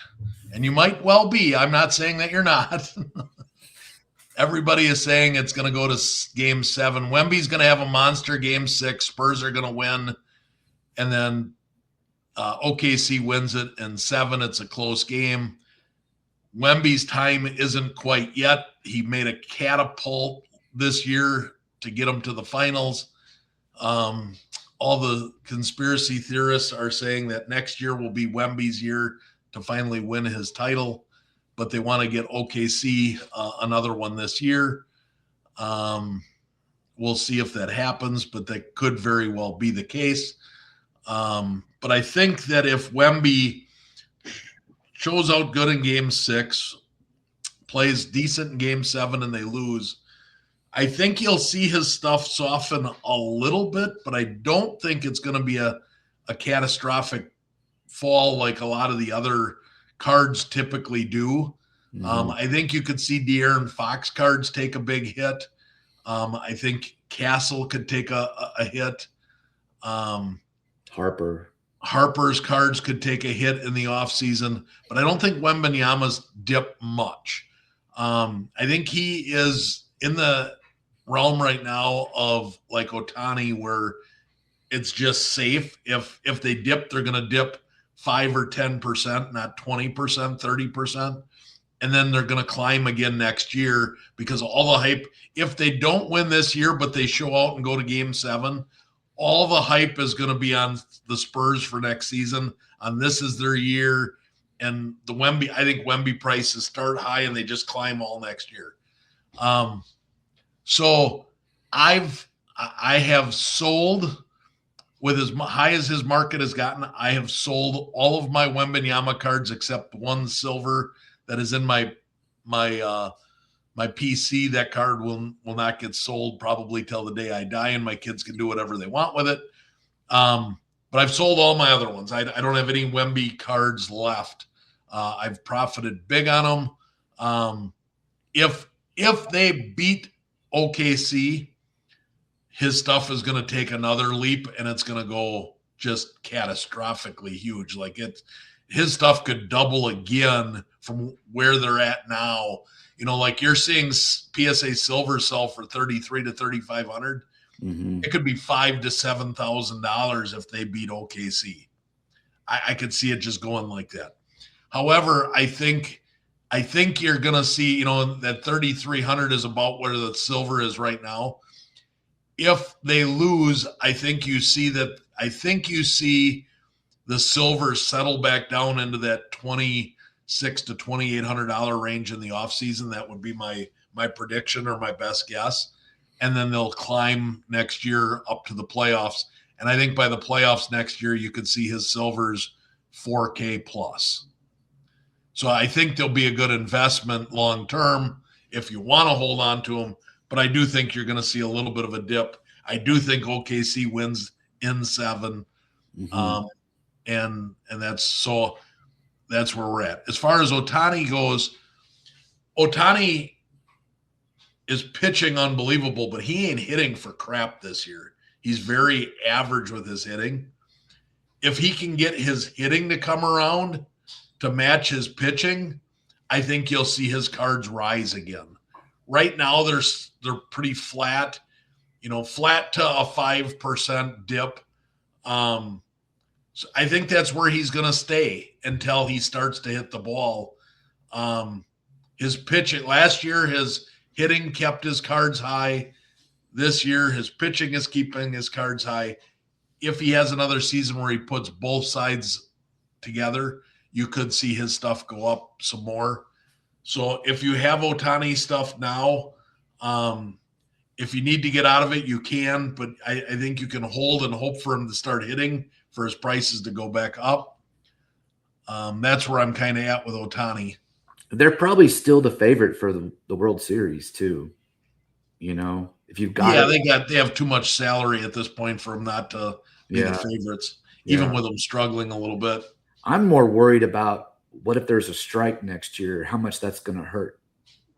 and you might well be, I'm not saying that you're not. Everybody is saying it's going to go to game 7. Wemby's going to have a monster game 6. Spurs are going to win. And then OKC wins it. And 7, it's a close game. Wemby's time isn't quite yet. He made a catapult this year to get him to the finals. All the conspiracy theorists are saying that next year will be Wemby's year to finally win his title, but they want to get OKC another one this year. We'll see if that happens, but that could very well be the case. But I think that if Wemby shows out good in game 6, plays decent in game 7, and they lose, I think you'll see his stuff soften a little bit, but I don't think it's going to be a catastrophic fall like a lot of the other cards typically do. Mm-hmm. I think you could see De'Aaron Fox cards take a big hit. I think Castle could take a hit. Harper's cards could take a hit in the offseason, but I don't think Wembanyama's dip much. I think he is in the realm right now of like Ohtani, where it's just safe. If they dip, they're going to dip 5 or 10%, not 20%, 30%. And then they're going to climb again next year because all the hype, if they don't win this year, but they show out and go to game 7, all the hype is going to be on the Spurs for next season. On this is their year. And I think Wemby prices start high and they just climb all next year. So I have sold, with as high as his market has gotten, I have sold all of my Wembanyama cards except one silver that is in my PC. That card will not get sold probably till the day I die, and my kids can do whatever they want with it. But I've sold all my other ones. I don't have any Wemby cards left. I've profited big on them. If they beat OKC, his stuff is going to take another leap, and it's going to go just catastrophically huge. Like his stuff could double again from where they're at now. Like you're seeing PSA silver sell for 33 to 3,500. Mm-hmm. It could be $5,000 to $7,000 if they beat OKC. I could see it just going like that. However, I think you're going to see, that 3,300 is about where the silver is right now. If they lose, I think you see the silver settle back down into that $2,600 to $2,800 range in the offseason. That would be my prediction or my best guess. And then they'll climb next year up to the playoffs. And I think by the playoffs next year, you could see his silvers 4K plus. So I think they'll be a good investment long term if you want to hold on to them. But I do think you're going to see a little bit of a dip. I do think OKC wins in 7. Mm-hmm. And that's where we're at. As far as Ohtani goes, Ohtani is pitching unbelievable, but he ain't hitting for crap this year. He's very average with his hitting. If he can get his hitting to come around to match his pitching, I think you'll see his cards rise again. Right now, they're pretty flat, flat to a 5% dip. So I think that's where he's going to stay until he starts to hit the ball. His pitching last year, his hitting kept his cards high. This year, his pitching is keeping his cards high. If he has another season where he puts both sides together, you could see his stuff go up some more. So if you have Ohtani stuff now, if you need to get out of it, you can. But I think you can hold and hope for him to start hitting for his prices to go back up. That's where I'm kind of at with Ohtani. They're probably still the favorite for the World Series too. If you've got they have too much salary at this point for them not to be the favorites, even with them struggling a little bit. I'm more worried about what if there's a strike next year, how much that's going to hurt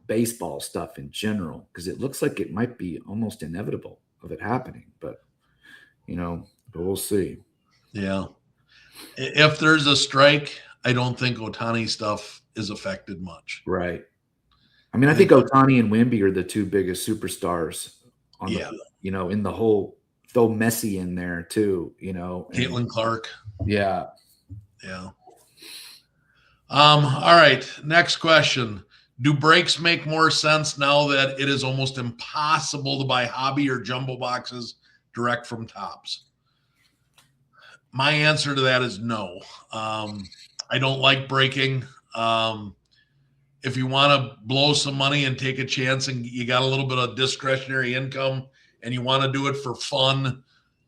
baseball stuff in general, because it looks like it might be almost inevitable of it happening. But we'll see. Yeah. If there's a strike, I don't think Ohtani stuff is affected much. Right. I mean, I think Ohtani and Wemby are the two biggest superstars on in the whole, though Messi in there too, Caitlin Clark. Yeah. Yeah. All right. Next question. Do breaks make more sense now that it is almost impossible to buy hobby or jumbo boxes direct from Topps? My answer to that is no. I don't like breaking. If you want to blow some money and take a chance and you got a little bit of discretionary income and you want to do it for fun,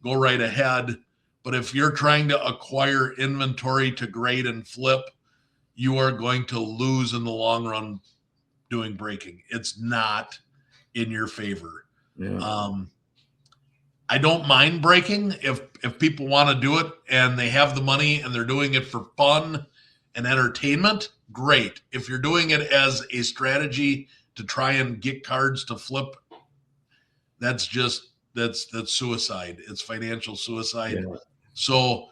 go right ahead. But if you're trying to acquire inventory to grade and flip, you are going to lose in the long run doing breaking. It's not in your favor. Yeah. I don't mind breaking if people want to do it and they have the money and they're doing it for fun and entertainment. Great. If you're doing it as a strategy to try and get cards to flip, that's suicide. It's financial suicide. Yeah. So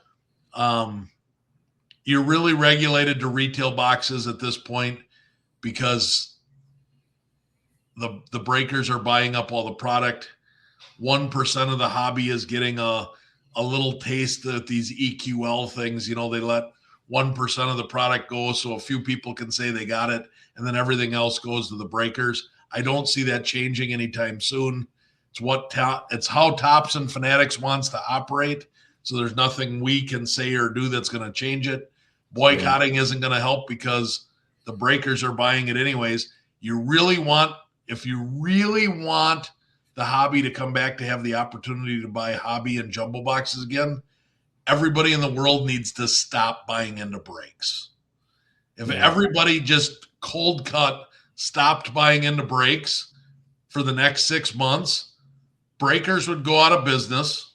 you're really regulated to retail boxes at this point because the breakers are buying up all the product. 1% of the hobby is getting a little taste of these EQL things. They let 1% of the product go so a few people can say they got it, and then everything else goes to the breakers. I don't see that changing anytime soon. It's how Topps and Fanatics wants to operate. So there's nothing we can say or do that's going to change it. Boycotting isn't going to help because the breakers are buying it anyways. If you really want the hobby to come back to have the opportunity to buy hobby and jumbo boxes again, everybody in the world needs to stop buying into breaks. If everybody just cold cut stopped buying into breaks for the next 6 months, breakers would go out of business.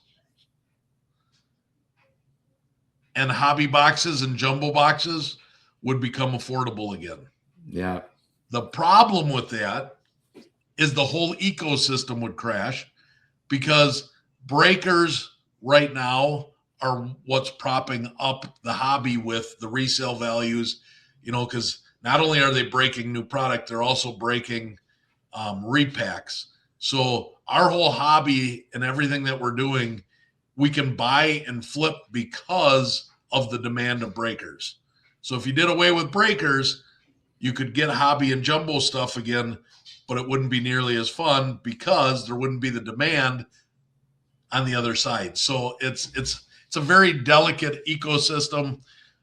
and hobby boxes and jumbo boxes would become affordable again. Yeah. The problem with that is the whole ecosystem would crash because breakers right now are what's propping up the hobby with the resale values, because not only are they breaking new product, they're also breaking repacks. So our whole hobby and everything that we're doing, we can buy and flip because of the demand of breakers. So if you did away with breakers, you could get hobby and jumbo stuff again, but it wouldn't be nearly as fun because there wouldn't be the demand on the other side. So it's a very delicate ecosystem.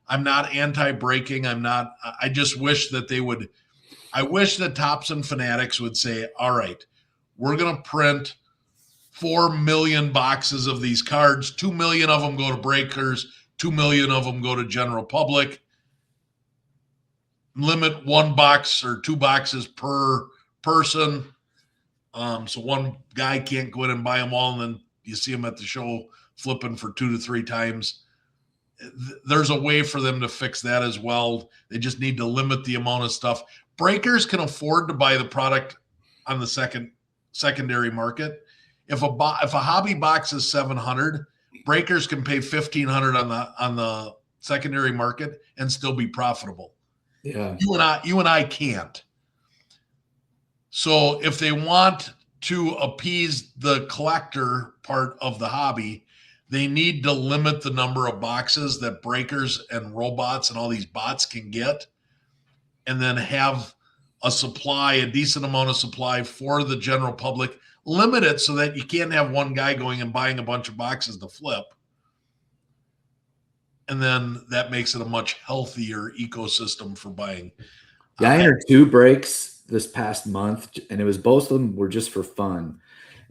I'm not anti-breaking. I just wish that they would. I wish that Tops and Fanatics would say, all right, we're going to print 4 million boxes of these cards. 2 million of them go to breakers. 2 million of them go to general public. Limit 1 box or 2 boxes per person. So one guy can't go in and buy them all, and then you see them at the show flipping for 2 to 3 times. There's a way for them to fix that as well. They just need to limit the amount of stuff. Breakers can afford to buy the product on the secondary market. If a hobby box is $700, breakers can pay $1,500 on the secondary market and still be profitable. Yeah. You and I can't. So if they want to appease the collector part of the hobby, they need to limit the number of boxes that breakers and robots and all these bots can get, and then have a decent amount of supply for the general public. Limit it so that you can't have one guy going and buying a bunch of boxes to flip. And then that makes it a much healthier ecosystem for buying. Yeah, I entered 2 breaks this past month, and it was both of them were just for fun.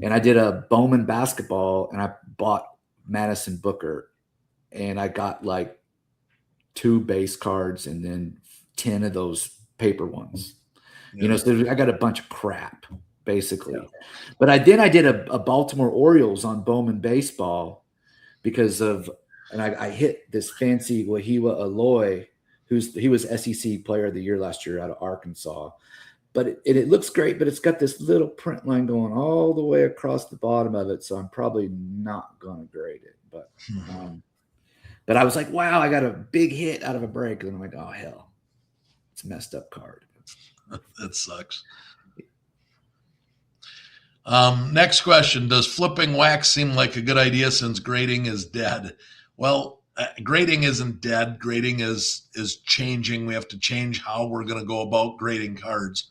And I did a Bowman basketball, and I bought Madison Booker, and I got like 2 base cards and then 10 of those paper ones. Yeah. So I got a bunch of crap basically. Yeah. But I did a Baltimore Orioles on Bowman baseball because of, and I hit this fancy Wahiwa Aloy, he was SEC Player of the Year last year out of Arkansas. But it looks great, but it's got this little print line going all the way across the bottom of it, so I'm probably not going to grade it. But I was like, wow, I got a big hit out of a break, and I'm like, oh hell, it's a messed up card. That sucks. Next question: does flipping wax seem like a good idea since grading is dead? Well, grading isn't dead. Grading is changing. We have to change how we're going to go about grading cards.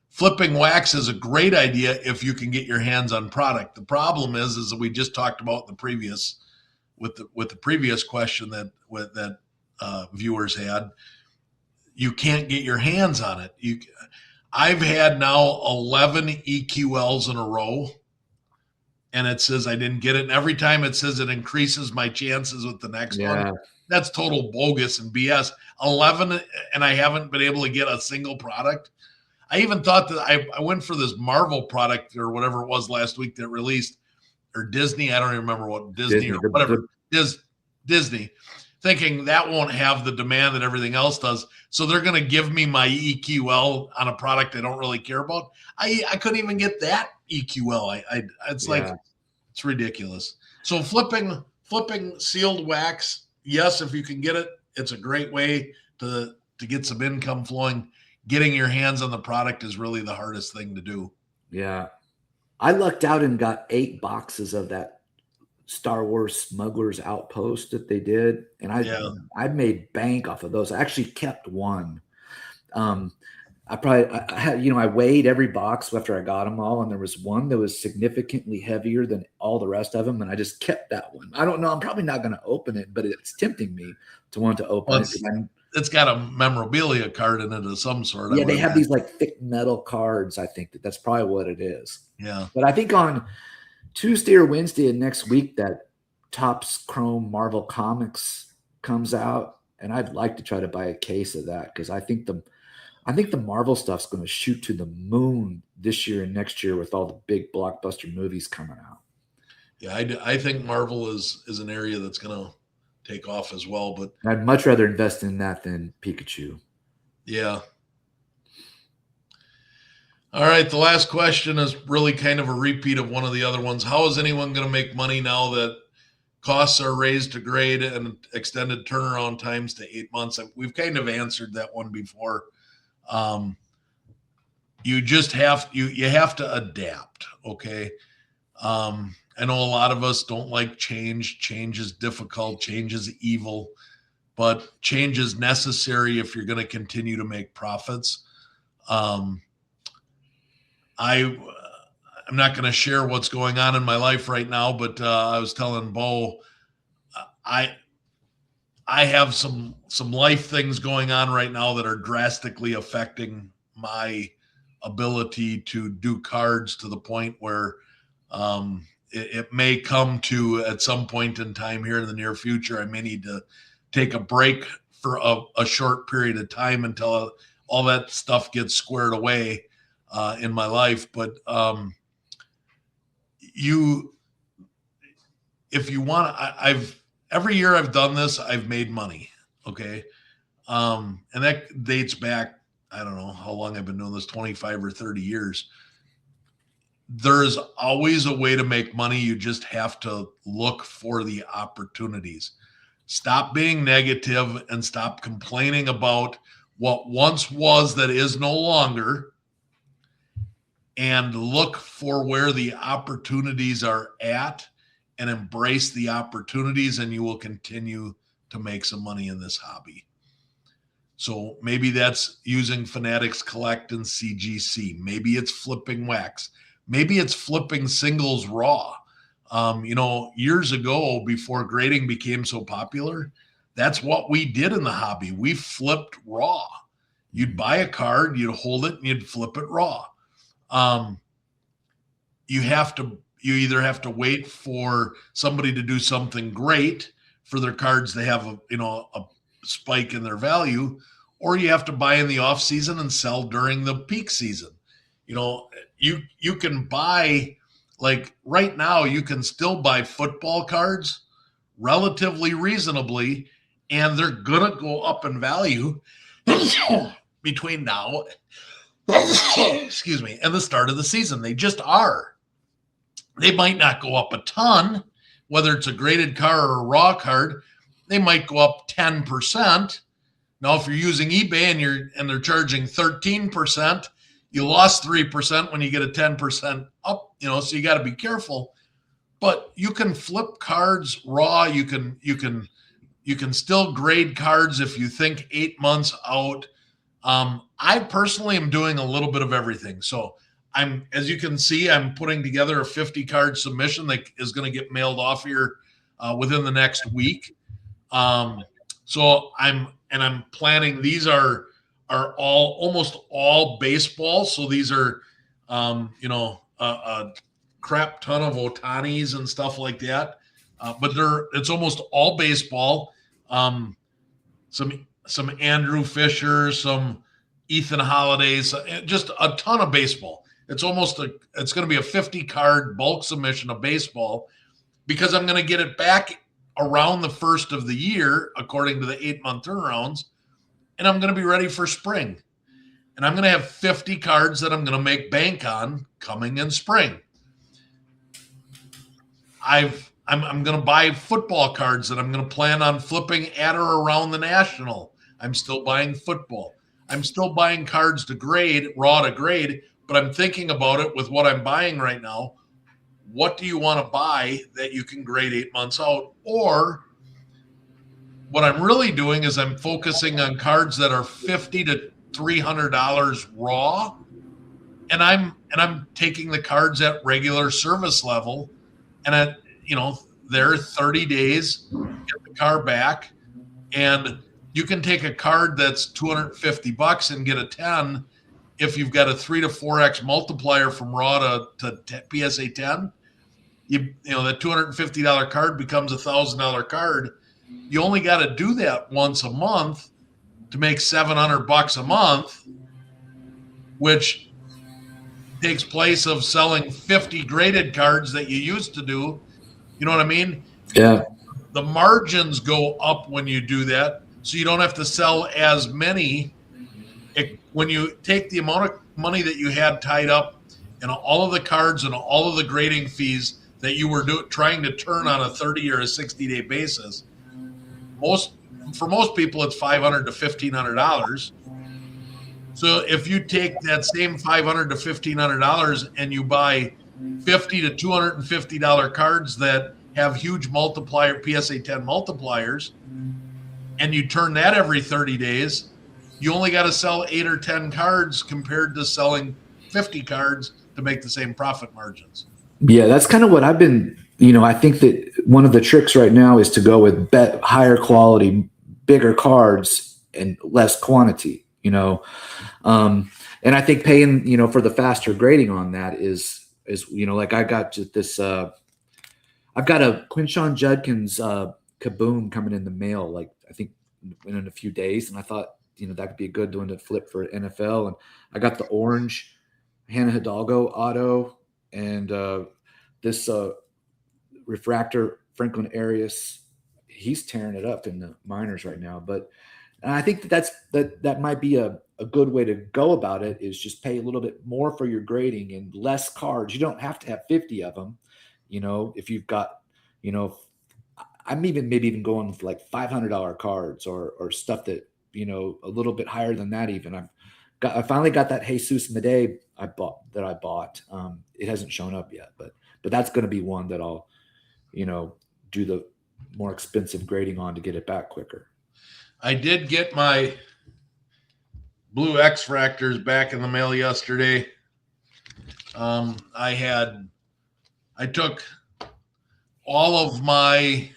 Flipping wax is a great idea if you can get your hands on product. The problem is that we just talked about the previous with the previous question that viewers had. You can't get your hands on it. I've had now 11 EQLs in a row, and it says I didn't get it. And every time it says it increases my chances with the next one. That's total bogus and BS. 11, and I haven't been able to get a single product. I even thought that I went for this Marvel product or whatever it was last week that released, or Disney. I don't even remember what Disney or whatever. Disney, thinking that won't have the demand that everything else does. So they're going to give me my EQL on a product I don't really care about. I couldn't even get that EQL. It's ridiculous. So flipping sealed wax, yes, if you can get it, it's a great way to get some income flowing. Getting your hands on the product is really the hardest thing to do. Yeah. I lucked out and got 8 boxes of that Star Wars Smuggler's Outpost that they did. And I made bank off of those. I actually kept one. I weighed every box after I got them all, and there was one that was significantly heavier than all the rest of them, and I just kept that one. I don't know. I'm probably not going to open it, but it's tempting me to want to open it. It's got a memorabilia card in it of some sort. Yeah, they have these like thick metal cards. I think that's probably what it is. Yeah. But I think on Tuesday or Wednesday of next week that Topps Chrome Marvel Comics comes out, and I'd like to try to buy a case of that because I think the Marvel stuff's going to shoot to the moon this year and next year with all the big blockbuster movies coming out. Yeah, I think Marvel is an area that's going to take off as well. But I'd much rather invest in that than Pikachu. yeah. All right. The last question is really kind of a repeat of one of the other ones. How is anyone going to make money now that costs are raised to grade and extended turnaround times to 8 months? We've kind of answered that one before. You just you have to adapt. Okay. I know a lot of us don't like change. Change is difficult. Change is evil, but change is necessary if you're going to continue to make profits. Um, I'm not going to share what's going on in my life right now, but I was telling Bo, I have some life things going on right now that are drastically affecting my ability to do cards to the point where it may come to at some point in time here in the near future. I may need to take a break for a short period of time until all that stuff gets squared away in my life. But if you want, every year I've done this, I've made money. Okay. And that dates back, I don't know how long I've been doing this, 25 or 30 years. There's always a way to make money. You just have to look for the opportunities. Stop being negative and stop complaining about what once was that is no longer, and look for where the opportunities are at and embrace the opportunities, and you will continue to make some money in this hobby. So maybe that's using Fanatics Collect and CGC. Maybe it's flipping wax. Maybe it's flipping singles raw. Years ago, before grading became so popular, that's what we did in the hobby. We flipped raw. You'd buy a card, you'd hold it, and you'd flip it raw. You either have to wait for somebody to do something great for their cards to have a spike in their value, or you have to buy in the off season and sell during the peak season. You can buy, like right now, you can still buy football cards relatively reasonably, and they're gonna go up in value between now excuse me, and the start of the season. They just are. They might not go up a ton, whether it's a graded card or a raw card. They might go up 10%. Now, if you're using eBay and they're charging 13%, you lost 3% when you get a 10% up, so you got to be careful. But you can flip cards raw. You can still grade cards if you think 8 months out. I personally am doing a little bit of everything. So as you can see, I'm putting together a 50 card submission that is going to get mailed off here within the next week. So I'm planning, these are almost all baseball. So these are, a crap ton of Otanis and stuff like that. But it's almost all baseball. Some Andrew Fisher, some Ethan Holidays, just a ton of baseball. It's going to be a 50 card bulk submission of baseball, because I'm going to get it back around the first of the year, according to the 8-month turnarounds. And I'm going to be ready for spring. And I'm going to have 50 cards that I'm going to make bank on coming in spring. I'm going to buy football cards that I'm going to plan on flipping at or around the National. I'm still buying football. I'm still buying cards to grade, raw to grade, but I'm thinking about it with what I'm buying right now. What do you want to buy that you can grade 8 months out? Or what I'm really doing is I'm focusing on cards that are $50 to $300 raw, and I'm taking the cards at regular service level, and they're 30 days, get the car back, and you can take a card that's $250 and get a 10 if you've got a 3 to 4x multiplier from raw to PSA 10. That $250 card becomes a $1,000 card. You only got to do that once a month to make $700 a month, which takes place of selling 50 graded cards that you used to do. You know what I mean? Yeah. the margins go up when you do that, so you don't have to sell as many. When you take the amount of money that you had tied up and all of the cards and all of the grading fees that you were trying to turn on a 30 or a 60-day basis, most for most people it's $500 to $1,500. So if you take that same $500 to $1,500 and you buy $50 to $250 cards that have huge multiplier PSA 10 multipliers, and you turn that every 30 days, you only got to sell 8 or 10 cards compared to selling 50 cards to make the same profit margins. Yeah, that's kind of what I've been, I think that one of the tricks right now is to go with higher quality, bigger cards and less quantity. And I think paying, for the faster grading on that is, like I got to this, I've got a Quinshon Judkins Kaboom coming in the mail, like I think in a few days. And I thought, that could be a good one to flip for NFL. And I got the orange Hannah Hidalgo auto and this refractor Franklin Arias. He's tearing it up in the minors right now. But I think that might be a good way to go about it, is just pay a little bit more for your grading and less cards. You don't have to have 50 of them. If you've got, I'm maybe even going with like $500 cards or stuff that, a little bit higher than that even. I finally got that Jesus Madej I bought. It hasn't shown up yet, but that's going to be one that I'll, do the more expensive grading on to get it back quicker. I did get my blue X-Fractors back in the mail yesterday. I took all of my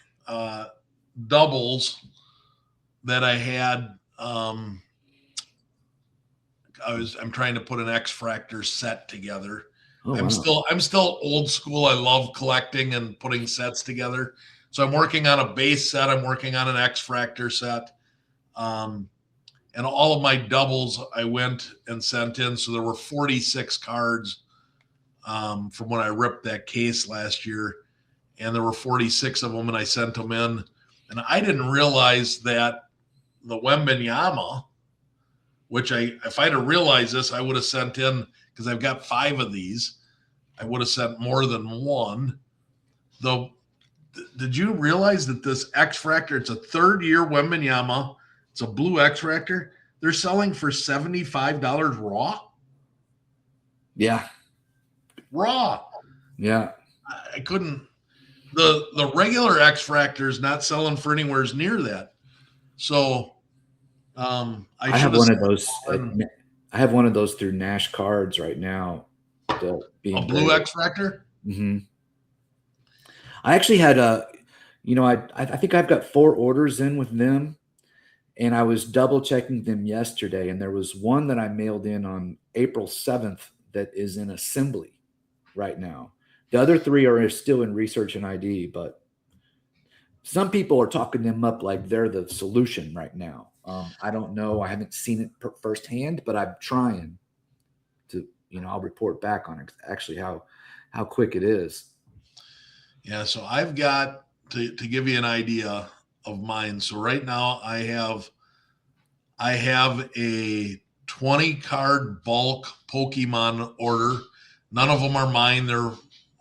doubles that I had. I'm trying to put an X-Fractor set together. Oh, I'm wow. still old school. I love collecting and putting sets together. So I'm working on a base set. I'm working on an X-Fractor set. And all of my doubles I went and sent in. So there were 46 cards from when I ripped that case last year. And there were 46 of them, and I sent them in. And I didn't realize that the Wembanyama, which if I'd have realized this, I would have sent in, because I've got 5 of these. I would have sent more than one. Did you realize that this X-Fractor, it's a third-year Wembanyama, it's a blue X-Fractor, they're selling for $75 raw? Yeah. Raw. Yeah. I couldn't. The regular X-Fractor is not selling for anywhere near that. So I have one of those. I have one of those through Nash Cards right now. A blue X-Fractor? Mm-hmm. I actually had I think I've got 4 orders in with them, and I was double checking them yesterday, and there was one that I mailed in on April 7th that is in assembly right now. The other 3 are still in research and ID, but some people are talking them up like they're the solution right now. I don't know. I haven't seen it firsthand, but I'm trying to, I'll report back on it, actually how quick it is. Yeah, so I've got, to give you an idea of mine. So right now I have a 20 card bulk Pokemon order. None of them are mine. They're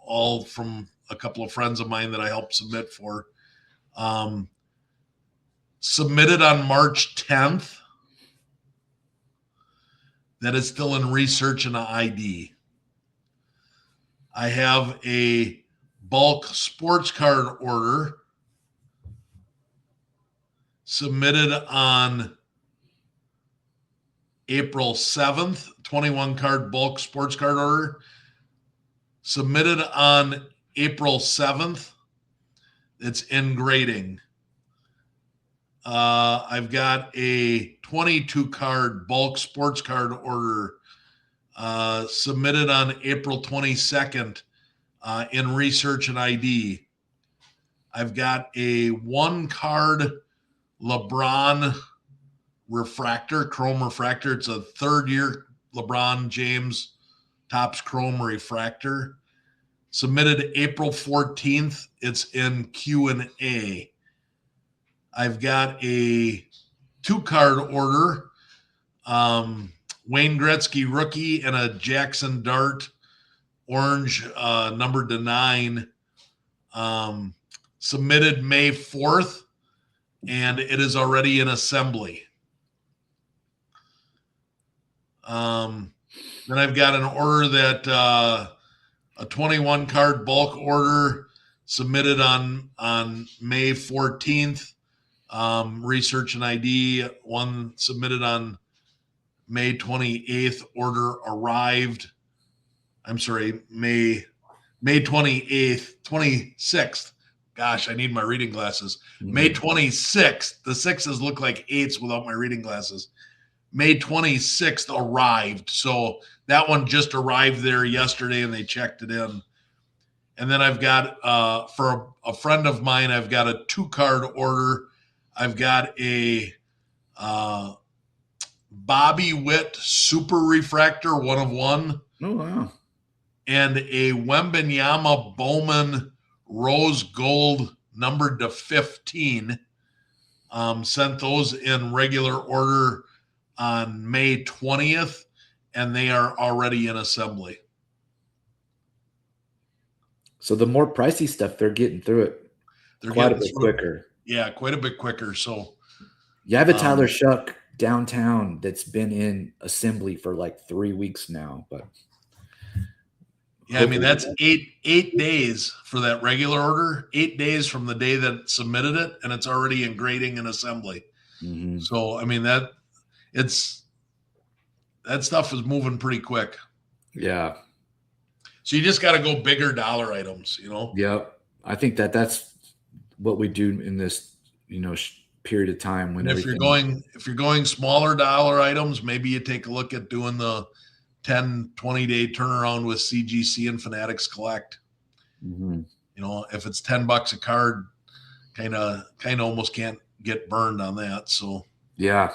all from a couple of friends of mine that I helped submit for. Submitted on March 10th. That is still in research and ID. I have a bulk sports card order submitted on April 7th, 21 card bulk sports card order. Submitted on April 7th. It's in grading. I've got a 22 card bulk sports card order submitted on April 22nd in research and ID. I've got a 1 card LeBron refractor, chrome refractor. It's a 3rd year LeBron James Topps chrome refractor. Submitted April 14th. It's in Q&A. I've got a 2-card order. Wayne Gretzky rookie and a Jackson Dart orange, numbered to 9. Submitted May 4th, and it is already in assembly. Then I've got an order that a 21 card bulk order submitted on May 14th. Research and ID, one submitted on May 28th. Order arrived. I'm sorry, May 28th, 26th. Gosh, I need my reading glasses. May 26th. The 6s look like 8s without my reading glasses. May 26th arrived. So that one just arrived there yesterday and they checked it in. And then I've got, for a friend of mine, I've got a 2-card order. I've got a Bobby Witt Super Refractor 1 of 1. Oh, wow. And a Wembenyama Bowman Rose Gold numbered to 15. Sent those in regular order on May 20th, and they are already in assembly. So the more pricey stuff, they're getting through it quite a bit quicker. Yeah, quite a bit quicker. So you have a Tyler Shuck downtown that's been in assembly for like 3 weeks now, but yeah, I mean, that's eight days for that regular order, 8 days from the day that submitted it, and it's already in grading and assembly. Mm-hmm. So, I mean, that stuff is moving pretty quick. Yeah. So you just got to go bigger dollar items, you know? Yep. I think that's what we do in this, period of time when if you're going smaller dollar items, maybe you take a look at doing the 10, 20 day turnaround with CGC and Fanatics Collect. Mm-hmm. If it's $10 a card, kind of almost can't get burned on that. So, yeah.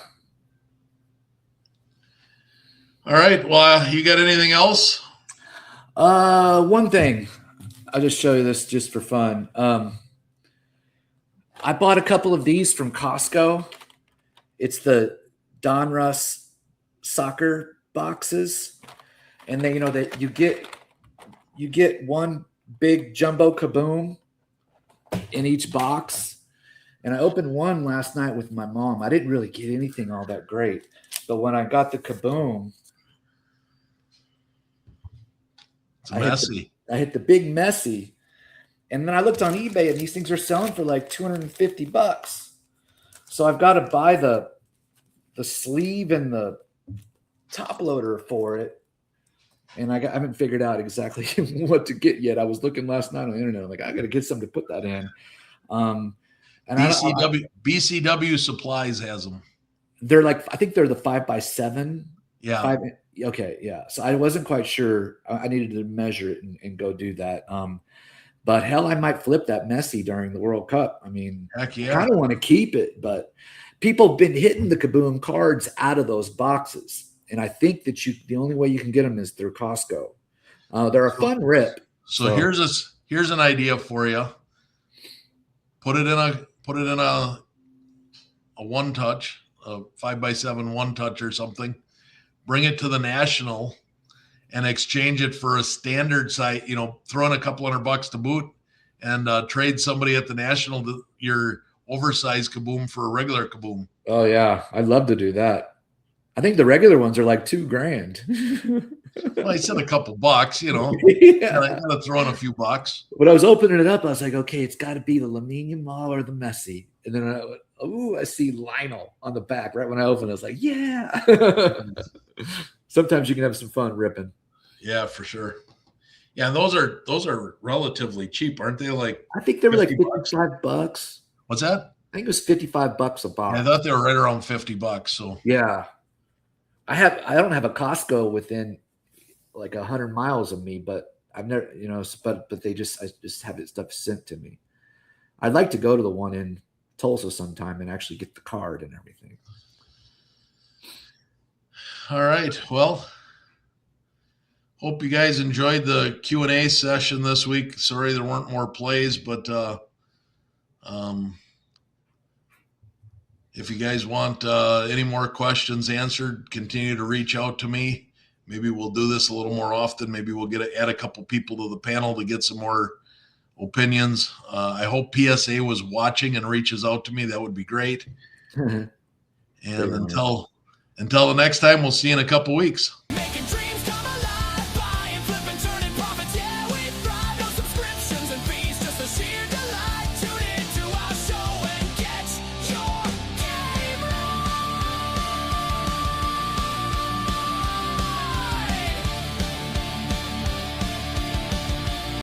All right. Well, you got anything else? One thing. I'll just show you this just for fun. I bought a couple of these from Costco. It's the Don Russ soccer boxes, and then that you get one big jumbo kaboom in each box. And I opened one last night with my mom. I didn't really get anything all that great, but when I got the kaboom, it's messy. I hit the big messy. And then I looked on eBay and these things are selling for like $250. So I've got to buy the sleeve and the top loader for it. And I haven't figured out exactly what to get yet. I was looking last night on the internet. I'm like, I got to get something to put that in. And BCW Supplies has them. They're like, I think they're the 5x7. Yeah. Okay. Yeah. So I wasn't quite sure. I needed to measure it and go do that. But hell, I might flip that messy during the World Cup. I mean, heck yeah. I kind of want to keep it, but people have been hitting the Kaboom cards out of those boxes. And I think that the only way you can get them is through Costco. They're a fun rip. So here's an idea for you. Put it in a one touch, a 5x7 one touch or something. Bring it to the National and exchange it for a standard size, throw in a couple $100 to boot and trade somebody at the National your oversized kaboom for a regular kaboom. Oh yeah. I'd love to do that. I think the regular ones are like $2,000. Well, I said a couple bucks, Yeah. Gotta throw in a few bucks. When I was opening it up, I was like, okay, it's got to be the Lamine Mall or the Messi. And then I see Lionel on the back. Right when I opened it, I was like, yeah. Sometimes you can have some fun ripping. Yeah, for sure. Yeah, and those are relatively cheap, aren't they? Like I think they were like $55. What's that? I think it was $55 a box. Yeah, I thought they were right around $50. So yeah, I don't have a Costco within like 100 miles of me, but I've never, but I just have this stuff sent to me. I'd like to go to the one in Tulsa sometime and actually get the card and everything. All right. Well, hope you guys enjoyed the Q&A session this week. Sorry there weren't more plays, but if you guys want any more questions answered, continue to reach out to me. Maybe we'll do this a little more often. Maybe we'll add a couple people to the panel to get some more opinions. I hope PSA was watching and reaches out to me. That would be great. And Great honor. until the next time, we'll see you in a couple weeks.